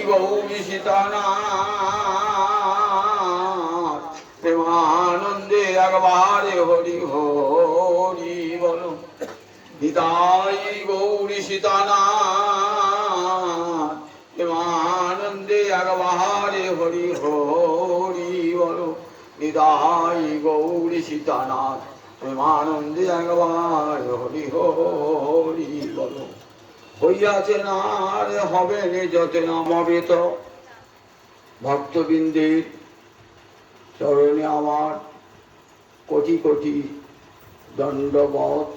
গৌরী সীতানাথ প্রেমানন্দে একবারে হরি হরি বলো। নিতাই গৌরী সীতানাথ প্রেমানন্দে একবারে হরি হরি বলো। নিতাই গৌরী সীতানাথ প্রেমানন্দে একবারে হরি হরি বলো। হইয়াছে না রে হবে নে যতে নামবিত ভক্তবৃন্দের চরণে আমার কোটি কোটি দণ্ডবত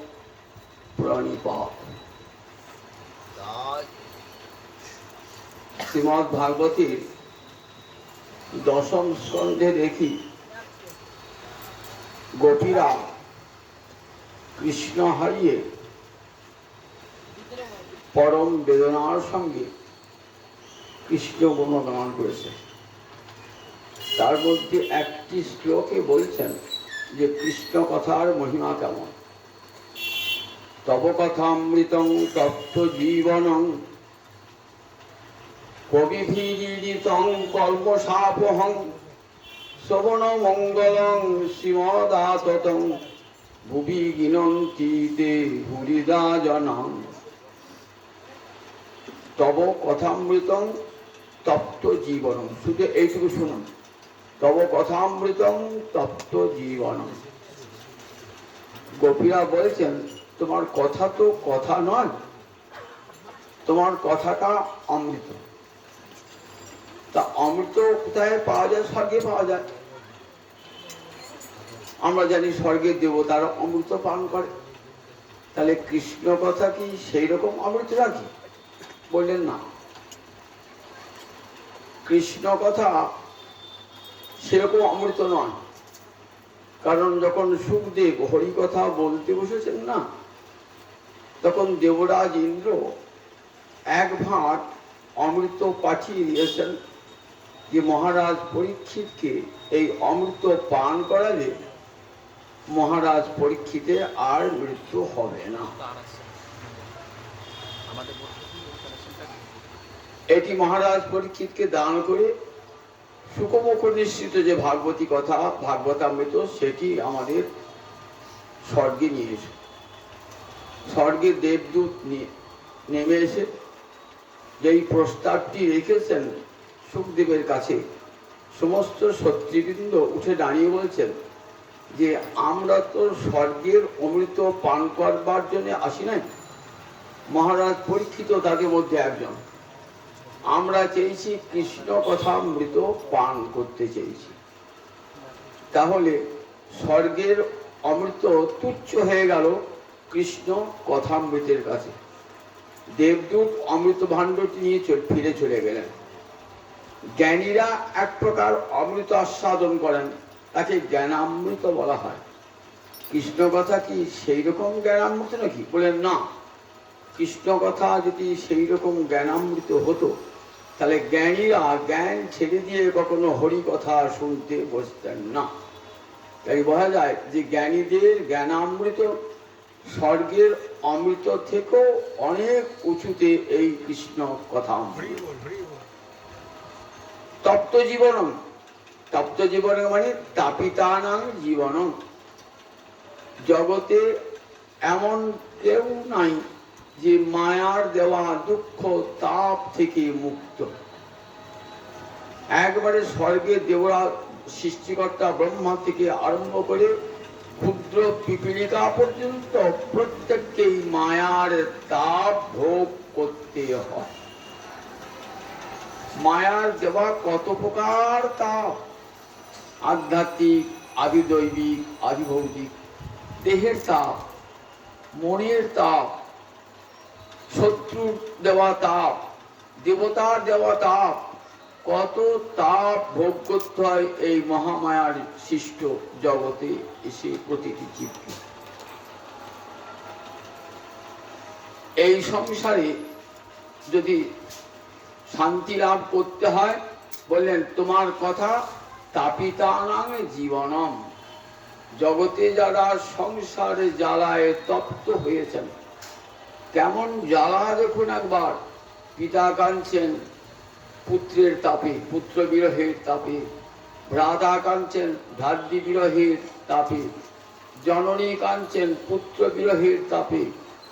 প্রণিপাত। শ্রীমদ্ ভাগবতীর দশম স্কন্ধে দেখি গোপীরা কৃষ্ণ হারিয়ে পরম বেদনার সঙ্গে কৃষ্ণ গুণগান করেছে। তার মধ্যে একটি শ্লোকে বলছেন যে কৃষ্ণ কথার মহিমা কেমন। তব কথামৃতং তপ্ত জীবনং কবিভিরিতং কল্পসাপহং শ্রবণ মঙ্গলং শ্রীমদাততং ভুবি গিনন্তি তে ভুরিদা জনং। তব কথামৃতং তপ্ত জীবনম, শুধু এইটুকু শুনুন। তব কথামৃতং তপ্ত জীবনম। গোপীরা বলছেন তোমার কথা তো কথা নয়, তোমার কথাটা অমৃত। তা অমৃত কোথায় পাওয়া যায়? স্বর্গে পাওয়া যায়। আমরা জানি স্বর্গের দেবতারা অমৃত পান করে। তাহলে কৃষ্ণ কথা কি সেই রকম অমৃত রাখি? বললেন না, কৃষ্ণ কথা সেরকম অমৃত নয়। কারণ যখন সুখদেব হরি কথা বলতে বসেছেন না, তখন দেবরাজ ইন্দ্র এক ভাঁট অমৃত পাঠিয়ে দিয়েছেন যে মহারাজ পরীক্ষিতকে এই অমৃত পান করালে মহারাজ পরীক্ষিতের আর মৃত্যু হবে না। এটি মহারাজ পরীক্ষিতকে দান করে সুখমুখ নিশ্চিত যে ভাগবতী কথা ভাগবতামৃত সেটি আমাদের স্বর্গে নিয়ে এসে, স্বর্গে দেবদূত নেমে এসে যেই প্রস্তাবটি রেখেছেন সুখদেবের কাছে, সমস্ত সত্যবৃন্দ উঠে দাঁড়িয়ে বলছেন যে আমরা তো স্বর্গের অমৃত পান করবার জন্য আসি নাই। মহারাজ পরীক্ষিত তাদের মধ্যে একজন। আমরা চেয়েছি কৃষ্ণ কথামৃত পান করতে চেয়েছি। তাহলে স্বর্গের অমৃত তুচ্ছ হয়ে গেল কৃষ্ণ কথামৃতের কাছে। দেবদূত অমৃত ভাণ্ডটি নিয়ে ফিরে চলে গেলেন। জ্ঞানীরা এক প্রকার অমৃত আস্বাদন করেন, তাকে জ্ঞানামৃত বলা হয়। কৃষ্ণ কথা কি সেই রকম জ্ঞানামৃত নাকি? বলেন না, কৃষ্ণ কথা যদি সেই রকম জ্ঞানামৃত হতো তাহলে জ্ঞানীরা জ্ঞান ছেড়ে দিয়ে কখনো হরি কথা শুনতে বসতেন না। তাই বোঝা যায় যে জ্ঞানীদের জ্ঞানামৃত স্বর্গের অমৃত থেকেও অনেক উঁচুতে এই কৃষ্ণ কথা। তপ্ত জীবনম, তপ্ত জীবন মানে তাপিতানাং জীবনম। জগতে এমন কেউ নাই যে মায়ার দেওয়া দুঃখ তাপ থেকে মুক্ত। একবারে স্বর্গের দেবরা সৃষ্টিকর্তা ব্রহ্মা থেকে আরম্ভ করে ক্ষুদ্র পিপীলিকা পর্যন্ত প্রত্যেককেই মায়ার তাপ ভোগ করতে হয়। মায়ার দেওয়া কত প্রকার তাপ, আধ্যাত্মিক, আদিদৈবিক, আদিভৌতিক, দেহের তাপ, মনের তাপ, শত্রুর দেওয়া তাপ, দেবতার দেওয়া তাপ, কত তাপ ভোগ করতে হয় এই মহামায়ার সৃষ্ট জগতে এসে প্রতিটি জীবকে। এই সংসারে যদি শান্তি লাভ করতে হয়, বললেন তোমার কথা তাপিতানাং জীবনম। জগতে যারা সংসারে জ্বালায় তপ্ত হয়েছেন, কেমন জ্বালা দেখুন একবার। পিতা কাঁদছেন, পুত্রের তাপে, পুত্র বিরহের তাপে, ভ্রাতা কাঞ্চেন ভ্রাতৃ বিরহের তাপে, জননী কাঞ্চেন পুত্র বিরহের তাপে,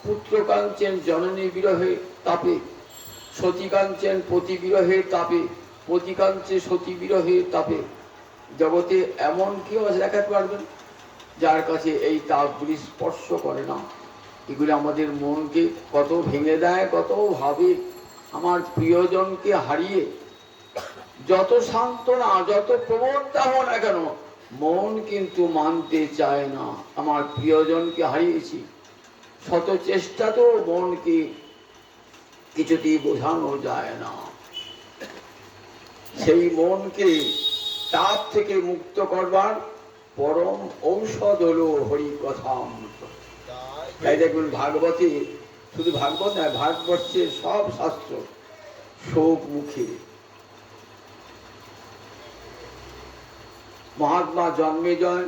পুত্র কাঞ্চেন জননী বিরহের তাপে, সতী কাঞ্চেন পতি বিরহের তাপে, পতি কাঞ্চে সতী বিরহের তাপে। জগতে এমন কেউ আছে দেখাতে পারবেন যার কাছে এই তাপগুলি স্পর্শ করে না? এগুলি আমাদের মনকে কত ভেঙে দেয়, কত ভাবে আমার প্রিয়জনকে হারিয়ে যত সান্ত্বনা, যত প্রবণতা হোক না কেন, মন কিন্তু মানতে চায় না আমার প্রিয়জনকে হারিয়েছি। শত চেষ্টাতেও মনকে কিছুতেই বোঝানো যায় না। সেই মনকে তাপ থেকে মুক্ত করবার পরম ঔষধ হলো হরি কথামৃত। তাই দেখবেন ভাগবতে, শুধু ভাগবত নয়, ভারতবর্ষের সব শাস্ত্র শোক মুখে। মহাত্মা জন্মেজয়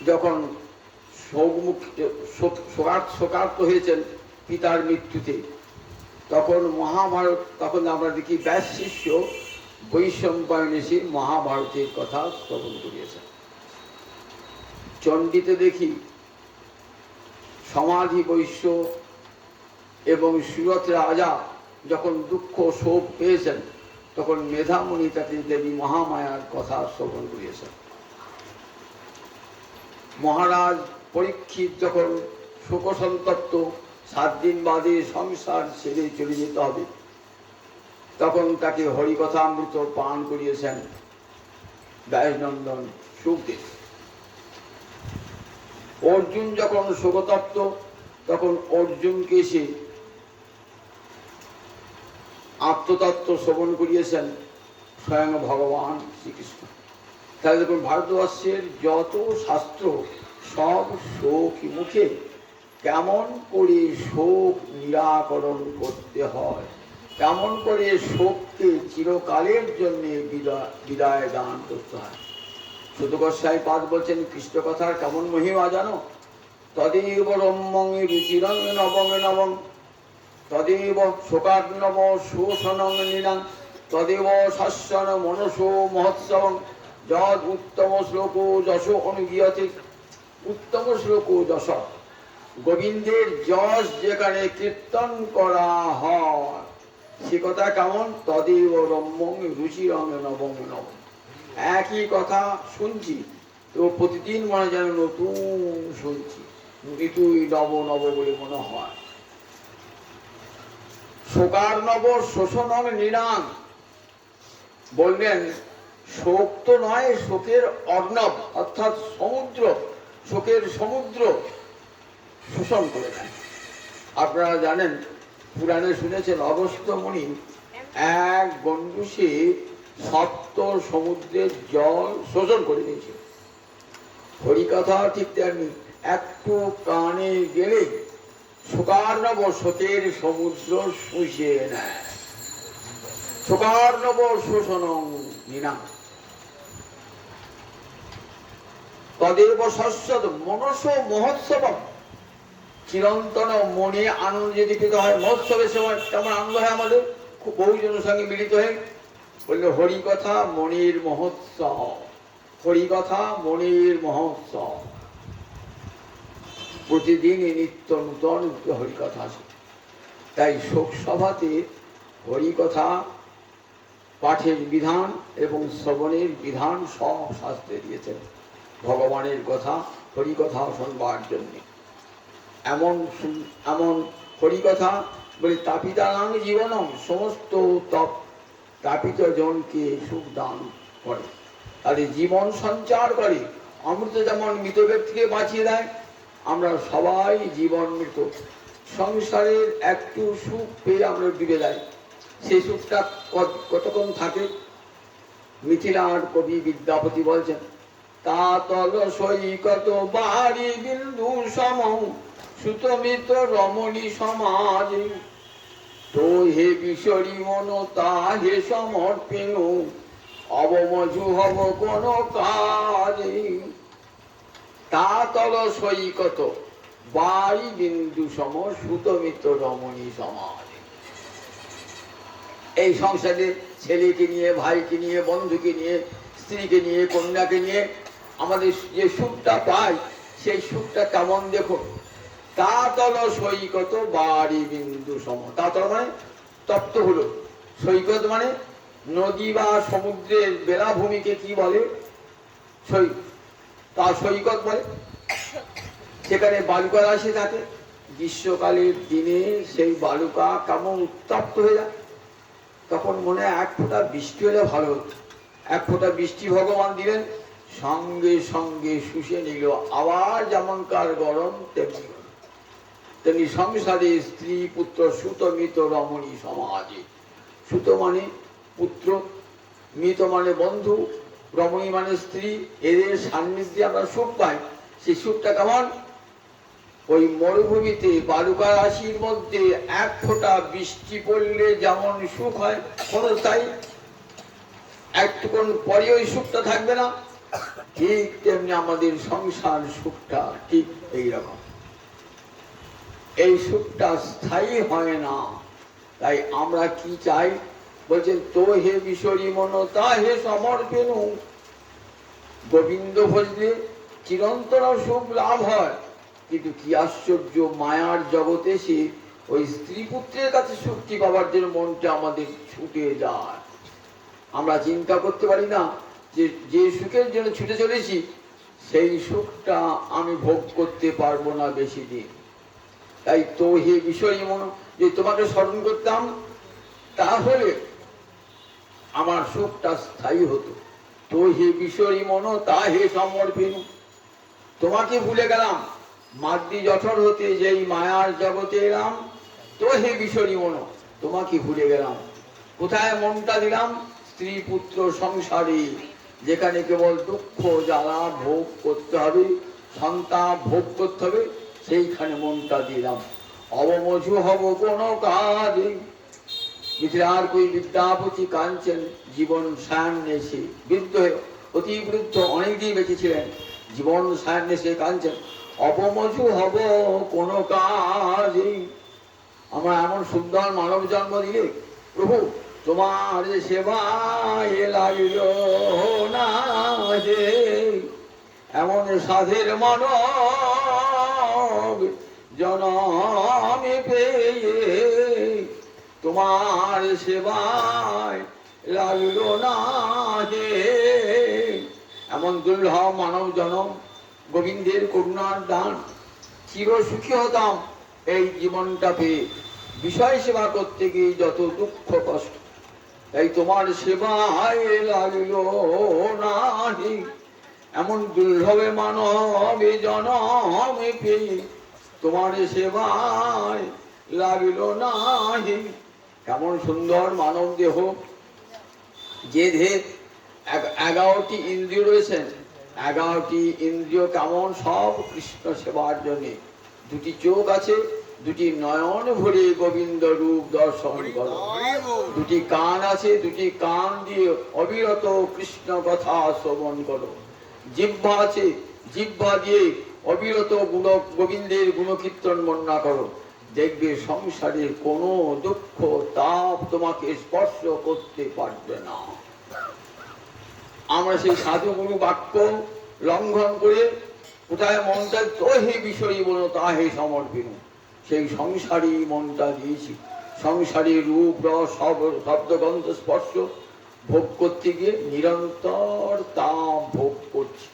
যখন শোকার্ত হয়েছেন পিতার মৃত্যুতে, তখন মহাভারত, তখন আমরা দেখি ব্যাস শিষ্য বৈশম্পায়ন এসে মহাভারতের কথা শ্রবণ করিয়েছেন। চণ্ডীতে দেখি সমাধি বৈশ্য এবং সুরত রাজা যখন দুঃখ শোক পেয়েছেন, তখন মেধামণি তাকে দেবী মহামায়ার কথা শ্রবণ করিয়েছেন। মহারাজ পরীক্ষিত যখন শোকসন্তপ্ত, 7 দিন বাদে সংসার ছেড়ে চলে যেতে হবে, তখন তাকে হরিকথামৃত পান করিয়েছেন ব্যাসনন্দন সুখদেব। অর্জুন যখন শোকতপ্ত, তখন অর্জুনকে সে আত্মতত্ত্ব শ্রবণ করিয়েছেন স্বয়ং ভগবান শ্রীকৃষ্ণ। তাহলে দেখুন, ভারতবর্ষের যত শাস্ত্র সব শোক মুখে কেমন করে শোক নিরাকরণ করতে হয়, কেমন করে শোককে চিরকালের জন্য বিদায় দান করতে হয়। শুধু গোস্বামী পাদ বলছেন, কৃষ্ণ কথার কেমন মহিমা জানো? তদেব রম্যং রুচিরং নবং নবং, তদেব শোকার্ণব শোষণং নীনাং, তদেব শাস্যন মনসো মহোৎসবং, যদ উত্তম শ্লোক যশ অনুগীয়তে। উত্তম শ্লোক যশ, গোবিন্দের যশ যেখানে কীর্তন করা হয়, সে কথা কেমন? তদেব রম্যং রুচিরং নবং নবং। একই কথা শুনছি তো প্রতিদিন মনে যেন নতুন শুনছি, ঋতুই নব নব বলে মনে হয়। শোকার্ণব শোষণং নীনাং বললেন, শোক তো নয়, শোকের অর্ণব অর্থাৎ সমুদ্র, শোকের সমুদ্র শোষণ করে দেয়। আপনারা জানেন, পুরাণে শুনেছেন, অগস্ত্য মুনি এক গণ্ডূষে 70 সমুদ্রের জল শোষণ করে দিয়েছে। হরিকথা ঠিক তেমনি, একটু কানে গেলে শোকার্ণব শোকের সমুদ্র শুষে নেয়। শোকার্ণব শোষণং নীনাং, তদেব শাশ্বত মনসো মহোৎসবং। চিরন্তন মনে আনন্দ যদি পেতে হয়, মহোৎসবের সময় তেমন আনন্দ হয় আমাদের, খুব বহুজনের সঙ্গে মিলিত হয়ে। বললে হরিকথা মনের মহোৎসব, হরিকথা মনের মহোৎসব। প্রতিদিনই নিত্য নূতন হরিকথা আছে। তাই শোক সভাতে হরিকথা পাঠের বিধান এবং শ্রবণের বিধান সব শাস্ত্রে দিয়েছেন। ভগবানের কথা হরিকথা শুনবার জন্যে এমন এমন হরিকথা বলে, তাপিতানাং জীবনম, সমস্ত তাপিত জনকে সুখ দান করে, তাদের জীবন সঞ্চার করে। অমৃত যেমন মৃত ব্যক্তিকে বাঁচিয়ে দেয়, আমরা সবাই জীবন মৃত, সংসারের একটু সুখ পেয়ে আমরা ডুবে যাই। সেই সুখটা কতক্ষণ থাকে? মিথিলার কবি বিদ্যাপতি বলছেন, তা তল সৈকত বাড়ি বিন্দু সম, সুতমিত রমণী সমাজ, তো হে বিশরী মন তা হে সমর্পিন, অবমজু হব কোন কাজ। তা তল সৈকত বাড়ি বিন্দু সম, সুতমিত রমণী সমাজ। এই সংসারে ছেলেকে নিয়ে, ভাইকে নিয়ে, বন্ধুকে নিয়ে, স্ত্রীকে নিয়ে, কন্যাকে নিয়ে আমাদের যে সুখটা পাই, সেই সুখটা কেমন দেখো। তাতল সৈকত বাড়ি বিন্দু সম। তাতল মানে তপ্ত হলো, সৈকত মানে নদী বা সমুদ্রের বেলাভূমিকে কি বলে? তা সৈকত বলে। সেখানে বালুকা রাশি থাকে, গ্রীষ্মকালের দিনে সেই বালুকা কেমন উত্তপ্ত হয়ে যায়। তখন মনে হয় এক ফোঁটা বৃষ্টি হলে ভালো হতো। এক ফোঁটা বৃষ্টি ভগবান দিলেন, সঙ্গে সঙ্গে শুষে নিল। আবার যেমনকার গরম তেমনি তেমনি সংসারে স্ত্রী পুত্র সুত মিত রমণী সমাজে। সুত মানে পুত্র, মিত মানে বন্ধু, রমণী মানে স্ত্রী, এদের সান্নিধ্যে আমরা সুখ পাই। সেই সুখটা কেমন? ওই মরুভূমিতে বালুকা রাশির মধ্যে এক ফোঁটা বৃষ্টি পড়লে যেমন সুখ হয় ক্ষণস্থায়ী, একটুক্ষণ পরে ওই সুখটা থাকবে না, ঠিক তেমনি আমাদের সংসার সুখটা ঠিক এইরকম। এই সুখটা স্থায়ী হয় না। তাই আমরা কি চাই? বলছেন তো হে বিশরী মন তা হে সমর্পণ। গোবিন্দ ভজলে চিরন্তন সুখ লাভ হয়। কিন্তু কি আশ্চর্য, মায়ার জগতে সে ওই স্ত্রী পুত্রের কাছে সুখটি পাবার জন্য মনটা আমাদের ছুটে যায়। আমরা চিন্তা করতে পারি না যে যে সুখের জন্য ছুটে চলেছি সেই সুখটা আমি ভোগ করতে পারবো না বেশি দিন। তাই তো হে বিষয় মন, যে তোমাকে স্মরণ করতাম তাহলে আমার সুখটা স্থায়ী হতো। তো হে বিষয় মন তা হে সমর্পণ। তোমাকে ভুলে গেলাম, মাতৃ জঠর হতে যেই মায়ার জগতে এলাম, তো হে বিষয় মন তোমাকে ভুলে গেলাম। কোথায় মনটা দিলাম? স্ত্রী পুত্র সংসারে, যেখানে কেবল দুঃখ জ্বালা ভোগ করতে হবে, সন্তাপ ভোগ করতে হবে, সেইখানে মনটা দিলাম। অবমজু হব কোন কাজে, মিথিলার কই বিদ্যাপতি কাঞ্চন জীবন সায়ান্নে সে। বৃদ্ধ অতি বৃদ্ধ অনেকদিন বেঁচে ছিলেন, জীবন সায়ান্নে সে কাঞ্চন। অপমজু হব কোন কাজে। আমরা এমন সুন্দর মানব জন্ম দিলে প্রভু তোমার সেবায় লাগিল না যে, এমন সাধের মানব জনমে পেয়ে তোমার সেবায় লাগিল না যে। এমন দুর্লভ মানব জনম, গোবিন্দের করুণার দান। চির সুখী হতাম এই জীবনটা পেয়ে, বিষয় সেবা করতে গিয়ে যত দুঃখ কষ্ট। তাই তোমার সেবায় লাগিল নাহি, এমন দুর্লভে মানবে জনমে পেয়ে তোমার সেবায় লাগিল নাহি। কেমন সুন্দর মানব দেহ, যে দেহে 11টি ইন্দ্রিয় রয়েছেন, 11টি ইন্দ্রিয় কেমন সব কৃষ্ণ সেবার জন্য। 2টি চোখ আছে, 2টি নয়ন ভরে গোবিন্দ রূপ দর্শন করো। 2টি কান আছে, 2টি কান দিয়ে অবিরত কৃষ্ণ কথা শ্রবণ করো। জিহ্বা আছে, জিহ্বা দিয়ে অবিরত গোবিন্দের গুণকীর্তন বর্ণনা করো। দেখবে সংসারের কোনো দুঃখ তাপ তোমাকে স্পর্শ করতে পারবে না। আমরা সেই সাধু গুরু বাক্য লঙ্ঘন করে কোথায় মনটা তো হে বিষয়ী বলো তা হে সমর্পণ, সেই সংসারী মনটা দিয়েছি। সংসারী রূপ রস শব্দ গন্ধ স্পর্শ ভোগ করতে গিয়ে নিরন্তর তাপ ভোগ করছি।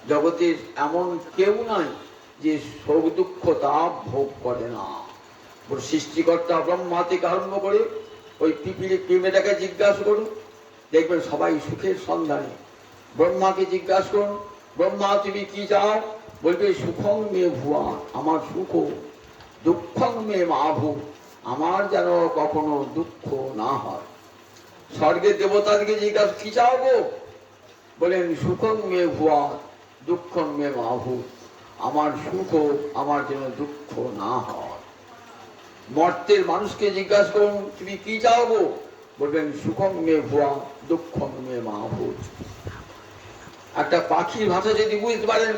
জগতের এমন কেউ নাই যে শোক দুঃখ তাপ ভোগ করে না। সৃষ্টিকর্তা ব্রহ্মা থেকে আরম্ভ করে ওই পিঁপড়েটাকে জিজ্ঞাসা করুন, দেখবেন সবাই সুখের সন্ধানে। ব্রহ্মাকে জিজ্ঞাসা করুন, ব্রহ্মা তুমি কি চাও? বলবে সুখং মে ভুয়া, আমার সুখ। দুঃখং মে মাভু, আমার যেন কখনো দুঃখ না হয়। স্বর্গের দেবতাদেরকে জিজ্ঞাসা কি চাও গো? বলেন সুখং মে ভুয়া দুঃখং মে মাভু, আমার সুখ আমার যেন দুঃখ না হয়। মর্তের মানুষকে জিজ্ঞাসা করুন তুমি কি চাও গো? বলবেন সুখং মে ভুয়া দুঃখং মে মাভু। একটা পাখির ভাষা যদি বুঝতে পারেন,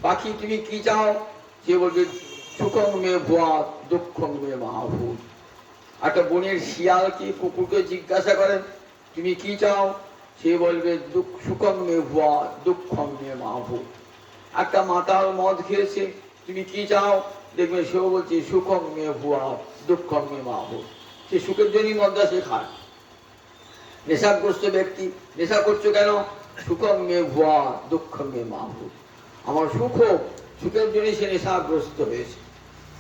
পাখি তুমি কি চাও? সে বলবে সুখং মে ভুয়া দুঃখং মে মাভু। একটা বনের শিয়াল কি কুকুরকে জিজ্ঞাসা করেন তুমি কি চাও, সে বলবে সুখং মে ভুয়া দুঃখং মে মাভু। একটা মাতাল মদ খেয়েছে, তুমি কি চাও, দেখবে সেও বলছে সুখং মে ভুয়া দুঃখং মে মাভু। সে সুখের জন্যই মদটা সে খায়। নেশাগ্রস্ত ব্যক্তি, নেশা করছো কেন, সুখং মে ভুয়া দুঃখং মে মাভু। আমার সুখ হোক, সুখের জন্য সে নেশাগ্রস্ত হয়েছে।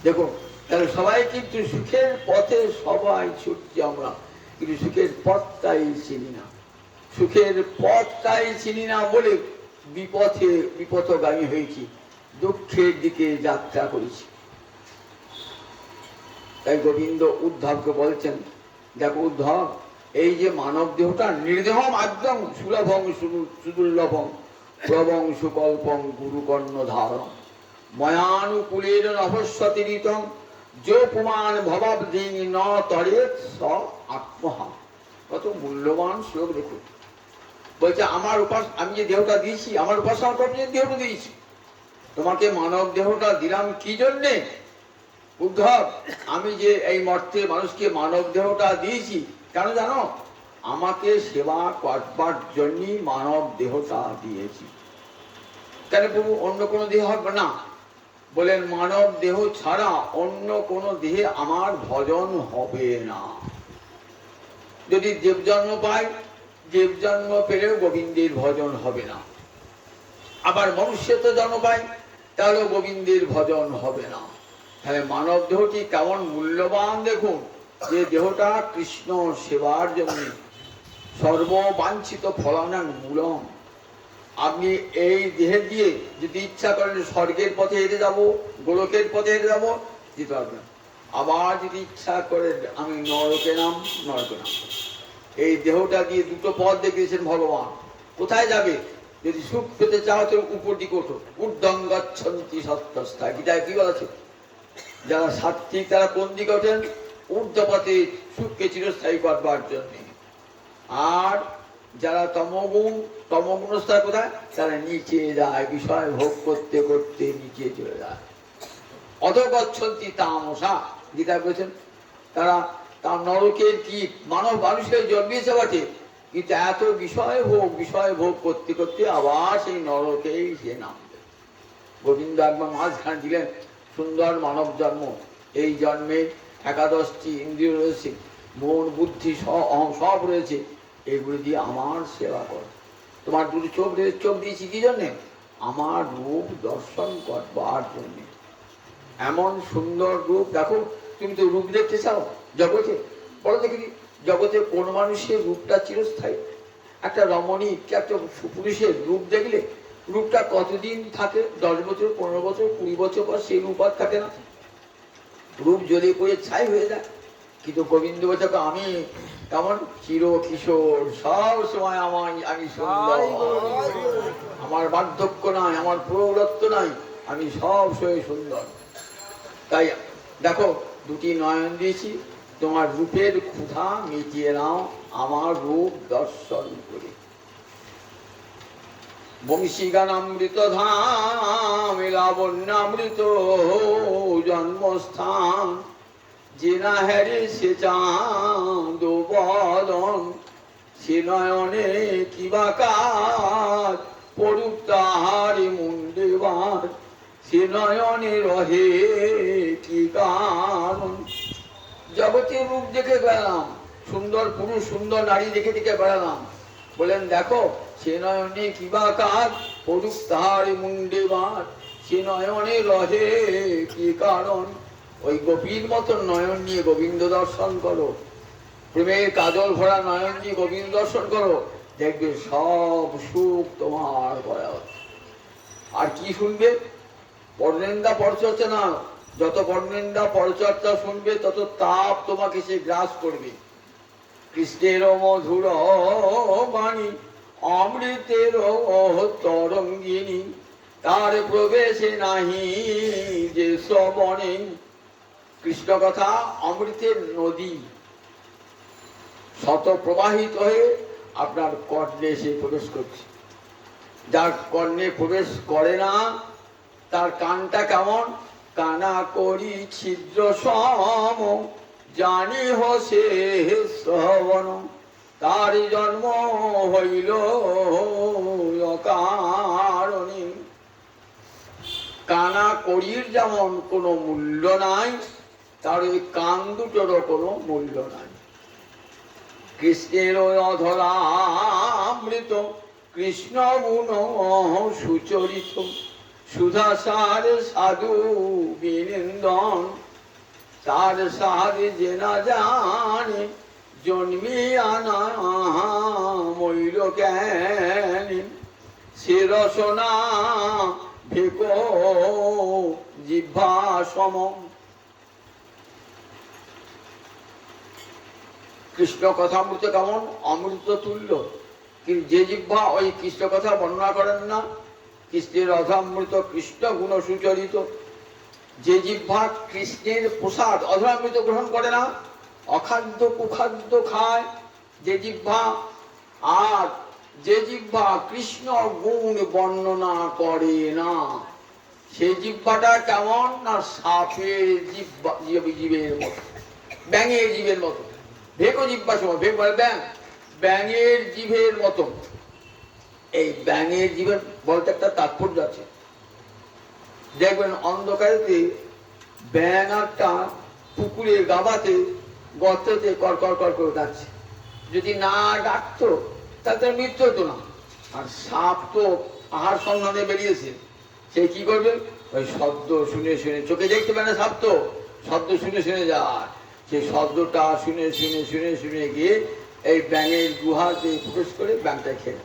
দেখুন তাহলে সবাই কিন্তু সুখের পথে সবাই ছুটছি আমরা, কিন্তু সুখের পথটাই চিনি না। সুখের পথটাই চিনি না বলে বিপথগামী হয়েছি, দুঃখের দিকে যাত্রা করেছি। তাই গোবিন্দ উদ্ধবকে বলছেন, দেখো উদ্ধব, এই যে মানব দেহটা নির্দেহম একদম সুলভং সুদুর্লভং প্রবং সুকল্পং গুরুকর্ণ ধারণ ময়ানুকূলের নভস্বতিরিতং जो पुमान भवाब देंगे न तरे स आत्महा। কত মূল্যবান শ্লোক দেখুন। বলছে আমার আমি যে দেহটা দিয়েছি, আমার উপাসনা করতে দেহটা দিয়েছি, তোমাকে মানব দেহটা দিলাম কি জন্যে উদ্ধব, আমি যে এই মর্তে মানুষকে মানব দেহটা দিয়েছি কেন জানো, আমাকে সেবা করবার জন্যই মানব দেহটা দিয়েছি। কেন প্রভু অন্য কোনো দেহ হবে না, বলেন মানব দেহ ছাড়া অন্য কোনো দেহে আমার ভজন হবে না। যদি দেব জন্ম পাই, দেব জন্ম পেলেও গোবিন্দের ভজন হবে না। আবার মনুষ্যত্ব জন্ম পাই, তাহলেও গোবিন্দের ভজন হবে না। তাহলে মানব দেহটি কেমন মূল্যবান দেখুন, যে দেহটা কৃষ্ণ সেবার জন্য সর্ববাঞ্ছিত ফলানাং মূলম। আপনি এই দেহে দিয়ে যদি ইচ্ছা করেন স্বর্গের পথে হেঁটে যাব, গোলকের পথে হেঁটে যাবো, যেতে পারবেন। আবার যদি ইচ্ছা করেন আমি নরকে নাম, নরকে নাম। এই দেহটা দিয়ে দুটো পথ দেখিয়েছেন ভগবান। কোথায় যাবে, যদি সুখ পেতে চাও তো উপর দিকে ওঠো, ঊর্ধ্বং গচ্ছন্তি সত্যস্থায়। গীতায় কি বলেছে, যারা সাত্বিক তারা কোন দিকে ওঠেন, ঊর্ধ্বপথে সুখকে চিরস্থায়ী করবার জন্য। আর যারা তমগুণস্থা কোথায়, তারা নিচে যায়, বিষয় ভোগ করতে করতে নিচে চলে যায়। অধগচ্ছন্তি তামসা, গীতা বলেছেন তারা তার নরকের কি মানুষের জন্মেছে বটে, কিন্তু এত বিষয় ভোগ করতে করতে আবার সেই নরকেই সে নামবে। গোবিন্দ একবার মাঝখানে দিলেন সুন্দর মানব জন্ম। এই জন্মে 11টি ইন্দ্রিয় রয়েছে, মন বুদ্ধি সব রয়েছে, এগুলো দিয়ে আমার সেবা কর। তোমার দুটো চোখ দিয়েছি কি জন্যে, আমার রূপ দর্শন করবার জন্যে। এমন সুন্দর রূপ দেখো, তুমি তো রূপ দেখতে চাও জগতে, বলো দেখি জগতে কোন মানুষের রূপটা চিরস্থায়ী? একটা রমণীক, একটা সুপুরুষের রূপ দেখলে রূপটা কতদিন থাকে, 10 বছর 15 বছর 20 বছর পর সেই রূপ আর থাকে না, রূপ জ্বলে পড়ে ছাই হয়ে যায়। কিন্তু গোবিন্দ বলছে আমি কেমন চির কিশোর, সব সময় আমি সুন্দর, আমার বার্ধক্য নাই, আমার প্রৌঢ়ত্ব নাই, আমি সব সময় সুন্দর। তাই দেখো দুটি নয়ন দিয়েছি, তোমার রূপের ক্ষুধা মিটিয়ে নাও আমার রূপ দর্শন করে। বংশীগানামৃত ধাম লাবণ্যামৃত জন্মস্থান, যে না হেরে সে চাঁদ বদন, সে নয়নে কিবা কাজ পড়ুক তাহার মুন্ডে বাদ, সে নয়নে রহে কি কারণ। জগতের রূপ দেখে বেড়ালাম, সুন্দর পুরুষ সুন্দর নারী দেখে দেখে বেড়ালাম, বলেন দেখো সে নয়নে কিবা কাজ পড়ুক তাহার মুন্ডে বাদ, সে নয়নে রহে কি কারণ। ওই গোপীর মতন নয়ন নিয়ে গোবিন্দ দর্শন করো, প্রেমের কাজল ভরা নয়ন নিয়ে গোবিন্দ দর্শন করো, দেখবে সব সুখ তোমার করা হচ্ছে। আর কি শুনবে, পরনিন্দা পরচর্চা না, যত পরনিন্দা পরচর্চা শুনবে তত তাপ তোমাকে সে গ্রাস করবে। কৃষ্ণের মধুর বাণী অমৃতের তরঙ্গিনী, তার প্রবেশে নাহি যে শ্রবণে। কৃষ্ণ কথা অমৃতের নদী, শত প্রবাহিত হয়ে আপনার কর্ণে এসে প্রবেশ করছে। যার কর্ণে প্রবেশ করে না তার কানটা কেমন, কানা করি ছিদ্র সম, জানি হসে শ্রবণ, তার জন্ম হইল অকারণে। কানা কড়ির যেমন কোনো মূল্য নাই, তার ওই কান দুটোরও কোনো মূল্য নাই। কৃষ্ণের অধরামৃত, কৃষ্ণ গুণ সুচরিত, সুধাসার সাধু বিনিন্দন, তার সাহায্যে যে না জানে, জন্মিয়া না মইল জ্ঞান। সে রসনা ভেকো জিহ্বা সম। কৃষ্ণ কথামৃত কেমন অমৃত তুল্য, কিন্তু যে জিহ্বা ওই কৃষ্ণ কথা বর্ণনা করেন না, কৃষ্ণের অধরামৃত, কৃষ্ণ গুণ সুচরিত, যে জিহ্বা কৃষ্ণের প্রসাদ অধরামৃত গ্রহণ করে না, অখাদ্য কুখাদ্য খায় যে জিহ্বা, আর যে জিহ্বা কৃষ্ণ গুণ বর্ণনা করে না, সেই জিহ্বাটা কেমন না সাপের জিহ্বা, জীবের মতো, ব্যাঙের জীবের মতো। ভেকো জিহ্বা সময়, ভেক বলে ব্যাঙ, ব্যাঙের জীবের মতো। এই ব্যাঙের জীবের বলতে একটা তাৎপর্য আছে। দেখবেন অন্ধকারেতে ব্যাঙ একটা পুকুরের গাবাতে গর্ততে কড়কড় কর করে ডাকছে, যদি না ডাকতো তাহলে তার মৃত্যু হতো না। আর সাপ তো আহার সন্ধানে বেরিয়েছে, সে কি করবে, ওই শব্দ শুনে শুনে, চোখে দেখতে পারে না সাপ, তো শব্দ শুনে শুনে যায়, সেই শব্দটা শুনে শুনে শুনে শুনে গিয়ে এই ব্যাঙের গুহাতে প্রবেশ করে ব্যাঙটা খেয়ে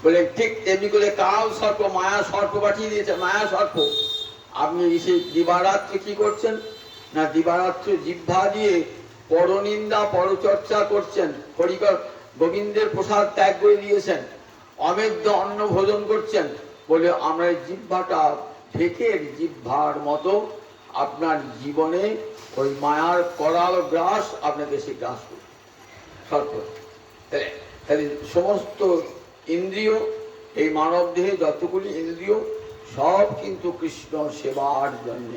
বলে। ঠিক তেমনি করে কাল সর্প, মায়া সর্প পাঠিয়ে দিয়েছে, মায়া সর্প। আপনি সেই দিবারাত্রে কি করছেন না, দিবারাত্রে জিহ্বা দিয়ে পরনিন্দা পরচর্চা করছেন, হরিকর গোবিন্দের প্রসাদ ত্যাগ করে দিয়েছেন, অমেদ্য অন্ন ভোজন করছেন বলে আমরা এই জিহ্বাটা ঢেকের জিহ্বার মতো আপনার জীবনে ওই মায়ার করাল গ্রাস আপনাকে সে গ্রাস করবে সর্প। তাহলে সমস্ত ইন্দ্রিয়, এই মানব দেহে যতগুলি ইন্দ্রিয় সব কিন্তু কৃষ্ণ সেবার জন্য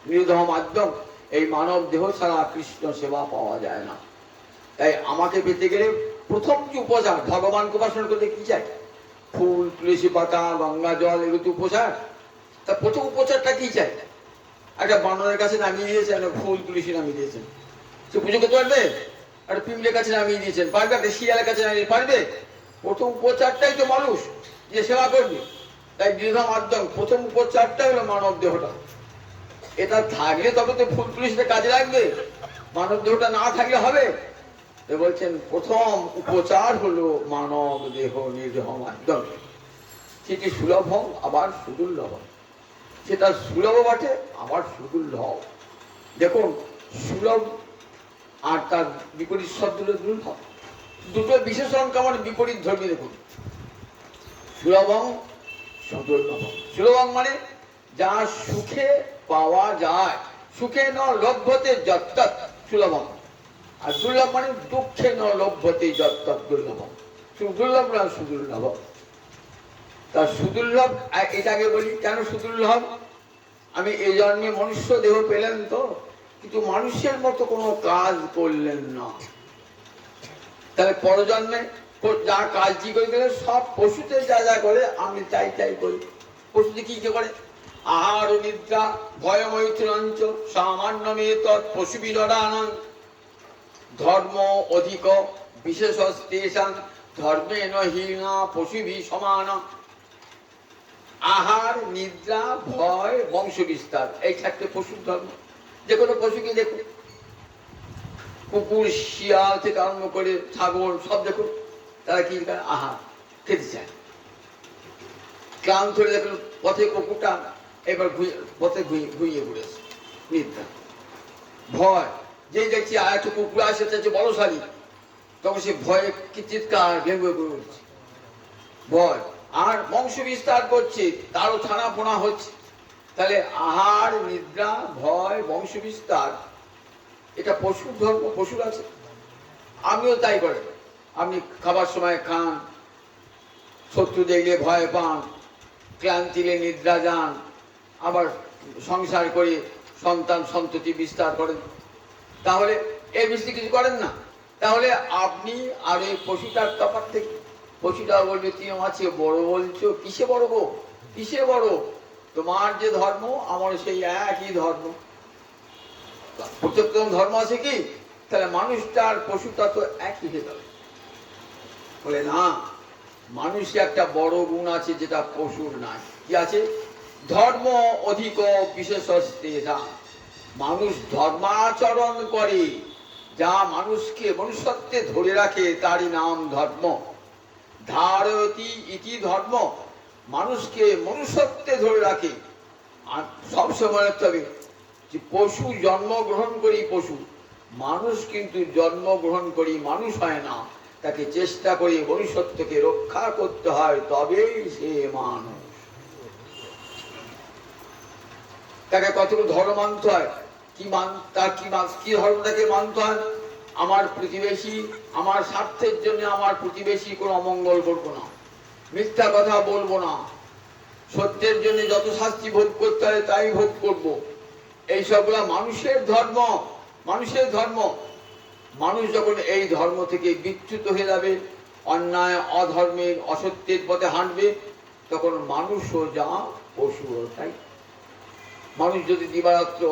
নির্ধ মাধ্যম। এই মানব দেহ ছাড়া কৃষ্ণ সেবা পাওয়া যায় না। তাই আমাকে পেতে গেলে প্রথম যে উপচার, ভগবানকে উপাসনা করতে কি চাই, ফুল, তুলসী পাতা, গঙ্গা জল, এগুলো তো উপচার। তা প্রথম উপচারটা কি চাই, একটা বানরের কাছে নামিয়ে দিয়েছেন, ফুল তুলসী নামিয়ে দিয়েছেন, সে পুজো করতে পারবে? একটা পিমলের কাছে নামিয়ে দিয়েছেন, পারবে? একটা শিয়ালের কাছে নামিয়ে পারবে? প্রথম উপচারটাই তো মানুষ যে সেবা করবে। তাই দীর্ঘ মাধ্যম প্রথম উপচারটা হলো মানব দেহটা। এটা থাকলে তবে তো ফুল তুলসীতে কাজে লাগবে, মানব দেহটা না থাকলে হবে? বলছেন প্রথম উপচার হলো মানব দেহ নির্দেহ মাধ্যম। সেটি সুলভ আবার সুদুর্লভ, সেটা সুলভ বটে আবার সুদুর্লভ। দেখুন সুলভ আর তার বিপরীত শব্দ দুর্লভ, দুটো বিশেষণ কেমন বিপরীত ধর্মী। দেখুন সুলভং সুদুর্লভ। সুলভং মানে যা সুখে পাওয়া যায়, সুখে ন লভ্যতে যত্তৎ সুলভম। আর দুর্লভ মানে দুঃখে ন লভ্যতে যত্তৎ দুর্লভম। দুর্লভ না সুদুর্লভ। তা সুদুর্লভ এটাকে বলি কেন সুদুর্লভ, আমি এই জন্মে মনুষ্য দেহ পেলেন তো, কিন্তু মানুষের মতো কোনো কাজ করলেন না। তাহলে পরজন্মে যা কাজটি করে গেলে সব পশুতে যা যা করে আমি তাই তাই করি। পশুতে কি করে, আহার নিদ্রা ভয় মৈত্রঞ্চ সামান্য মেত পশু বিজড়ানং ধর্ম অধিক বিশেষস্তেষাং ধর্মে নহীনা পশুভি সমান। আহার, নিদ্রা, ভয়, বংশ বিস্তার, এই চারটে পশুর ধর্ম। যে কোনো পশুকে দেখুন, কুকুর, শিয়াল থেকে আরম্ভ করে ছাগল, সব দেখুন তারা কি করে, আহার খেতে চায়। ক্লান্ত হলে দেখুন পথে কুকুরটা এবার পথে ঘুরিয়ে ঘুরেছে। নিদ্রা। ভয়, যে দেখছি আর একটা কুকুর আসে চাইছে বলশালী, তখন সে ভয়ে কি চিৎকার ভেঙে ঘুরে উঠছে, ভয়। আর বংশ বিস্তার করছে, তারও ছানা পোনা হচ্ছে। তাহলে আহার, নিদ্রা, ভয়, বংশ বিস্তার, এটা পশুর ধর্ম, পশুর আছে। আমিও তাই করে, আপনি খাবার সময় খান, শত্রু দেখলে ভয় পান, ক্লান্তিলে নিদ্রা যান, আবার সংসার করে সন্তান সন্ততি বিস্তার করেন। তাহলে এর বেশি কিছু করেন না। তাহলে আপনি আর এই পশুটার তফাৎ থেকে, পশুটা বলবে তুমি আছে বড় বলছো, কিসে বড় গো, কিসে বড়? তোমার যে ধর্ম আমার সেই একই ধর্ম। প্রত্যেক ধর্ম আছে কি? তাহলে মানুষটা আর পশুটা তো একই হয়ে যাবে। বলে না, মানুষে একটা বড় গুণ আছে যেটা পশুর নাই। কি আছে? ধর্ম অধিক বিশেষস্তে। মানুষ ধর্মাচরণ করে, যা মানুষকে মনুষ্যত্বে ধরে রাখে তারই নাম ধর্ম। ধারয়তি ইতি ধর্ম, মানুষকে মনুষ্যত্বে ধরে রাখে। আর সবসময় রাখতে হবে যে পশু জন্মগ্রহণ করি পশু, মানুষ কিন্তু জন্মগ্রহণ করি মানুষ হয় না, তাকে চেষ্টা করে মনুষ্যত্বকে রক্ষা করতে হয়, তবেই সে মানুষ। তাকে কতগুলো ধর্ম মানতে হয়। কি ধর্মটাকে মানতে হয়? আমার প্রতিবেশী, আমার স্বার্থের জন্য আমার প্রতিবেশী কোনো অমঙ্গল করবো না, মিথ্যা কথা বলবো না, সত্যের জন্য যত শাস্তি ভোগ করতে হয় তাই ভোগ করব। এই সবগুলা মানুষের ধর্ম, মানুষের ধর্ম। মানুষ যখন এই ধর্ম থেকে বিচ্যুত হয়ে যাবে, অন্যায় অধর্মের অসত্যের পথে হাঁটবে, তখন মানুষও যা পশুও তাই। মানুষ যদি দিবারাত্র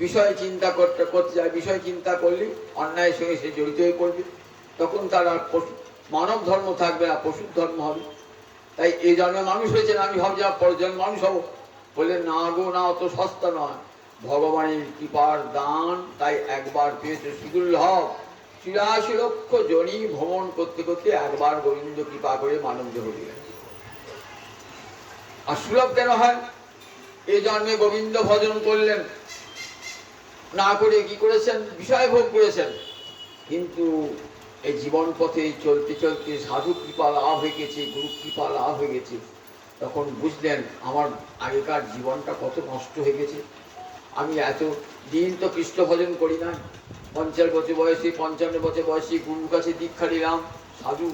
বিষয় চিন্তা করতে যায়, বিষয় চিন্তা করলে অন্যায়ের সঙ্গে সে জড়িত হয়ে পড়বে, তখন তার আর মানব ধর্ম থাকবে না, পশুর ধর্ম হবে। তাই এই জন্মে মানুষ হয়েছেন, আমি ভাবছিলাম পরের জন্মে মানুষ হবো। বললেন না গো না, অত সস্তা নয়, ভগবানের কৃপার দান। তাই একবার পেয়েছে সুদুর্লভ, ৮৪ লক্ষ জনই ভ্রমণ করতে করতে একবার গোবিন্দ কৃপা করে মানব দেহ দিলেন। আর সুলভ কেন হয়? এই জন্মে গোবিন্দ ভজন করলেন, না করে কি করেছেন? বিষয় ভোগ করেছেন। কিন্তু এই জীবন পথে চলতে চলতে সাধু কৃপা লাভ হয়ে গেছে, গুরু কৃপা লাভ হয়ে গেছে, তখন বুঝলেন আমার আগেকার জীবনটা কত নষ্ট হয়ে গেছে। আমি এত দিন তো কৃষ্ণ ভজন করি না, ৫০ বছর বয়সে ৫৫ বছর বয়সে গুরুর কাছে দীক্ষা নিলাম, সাধু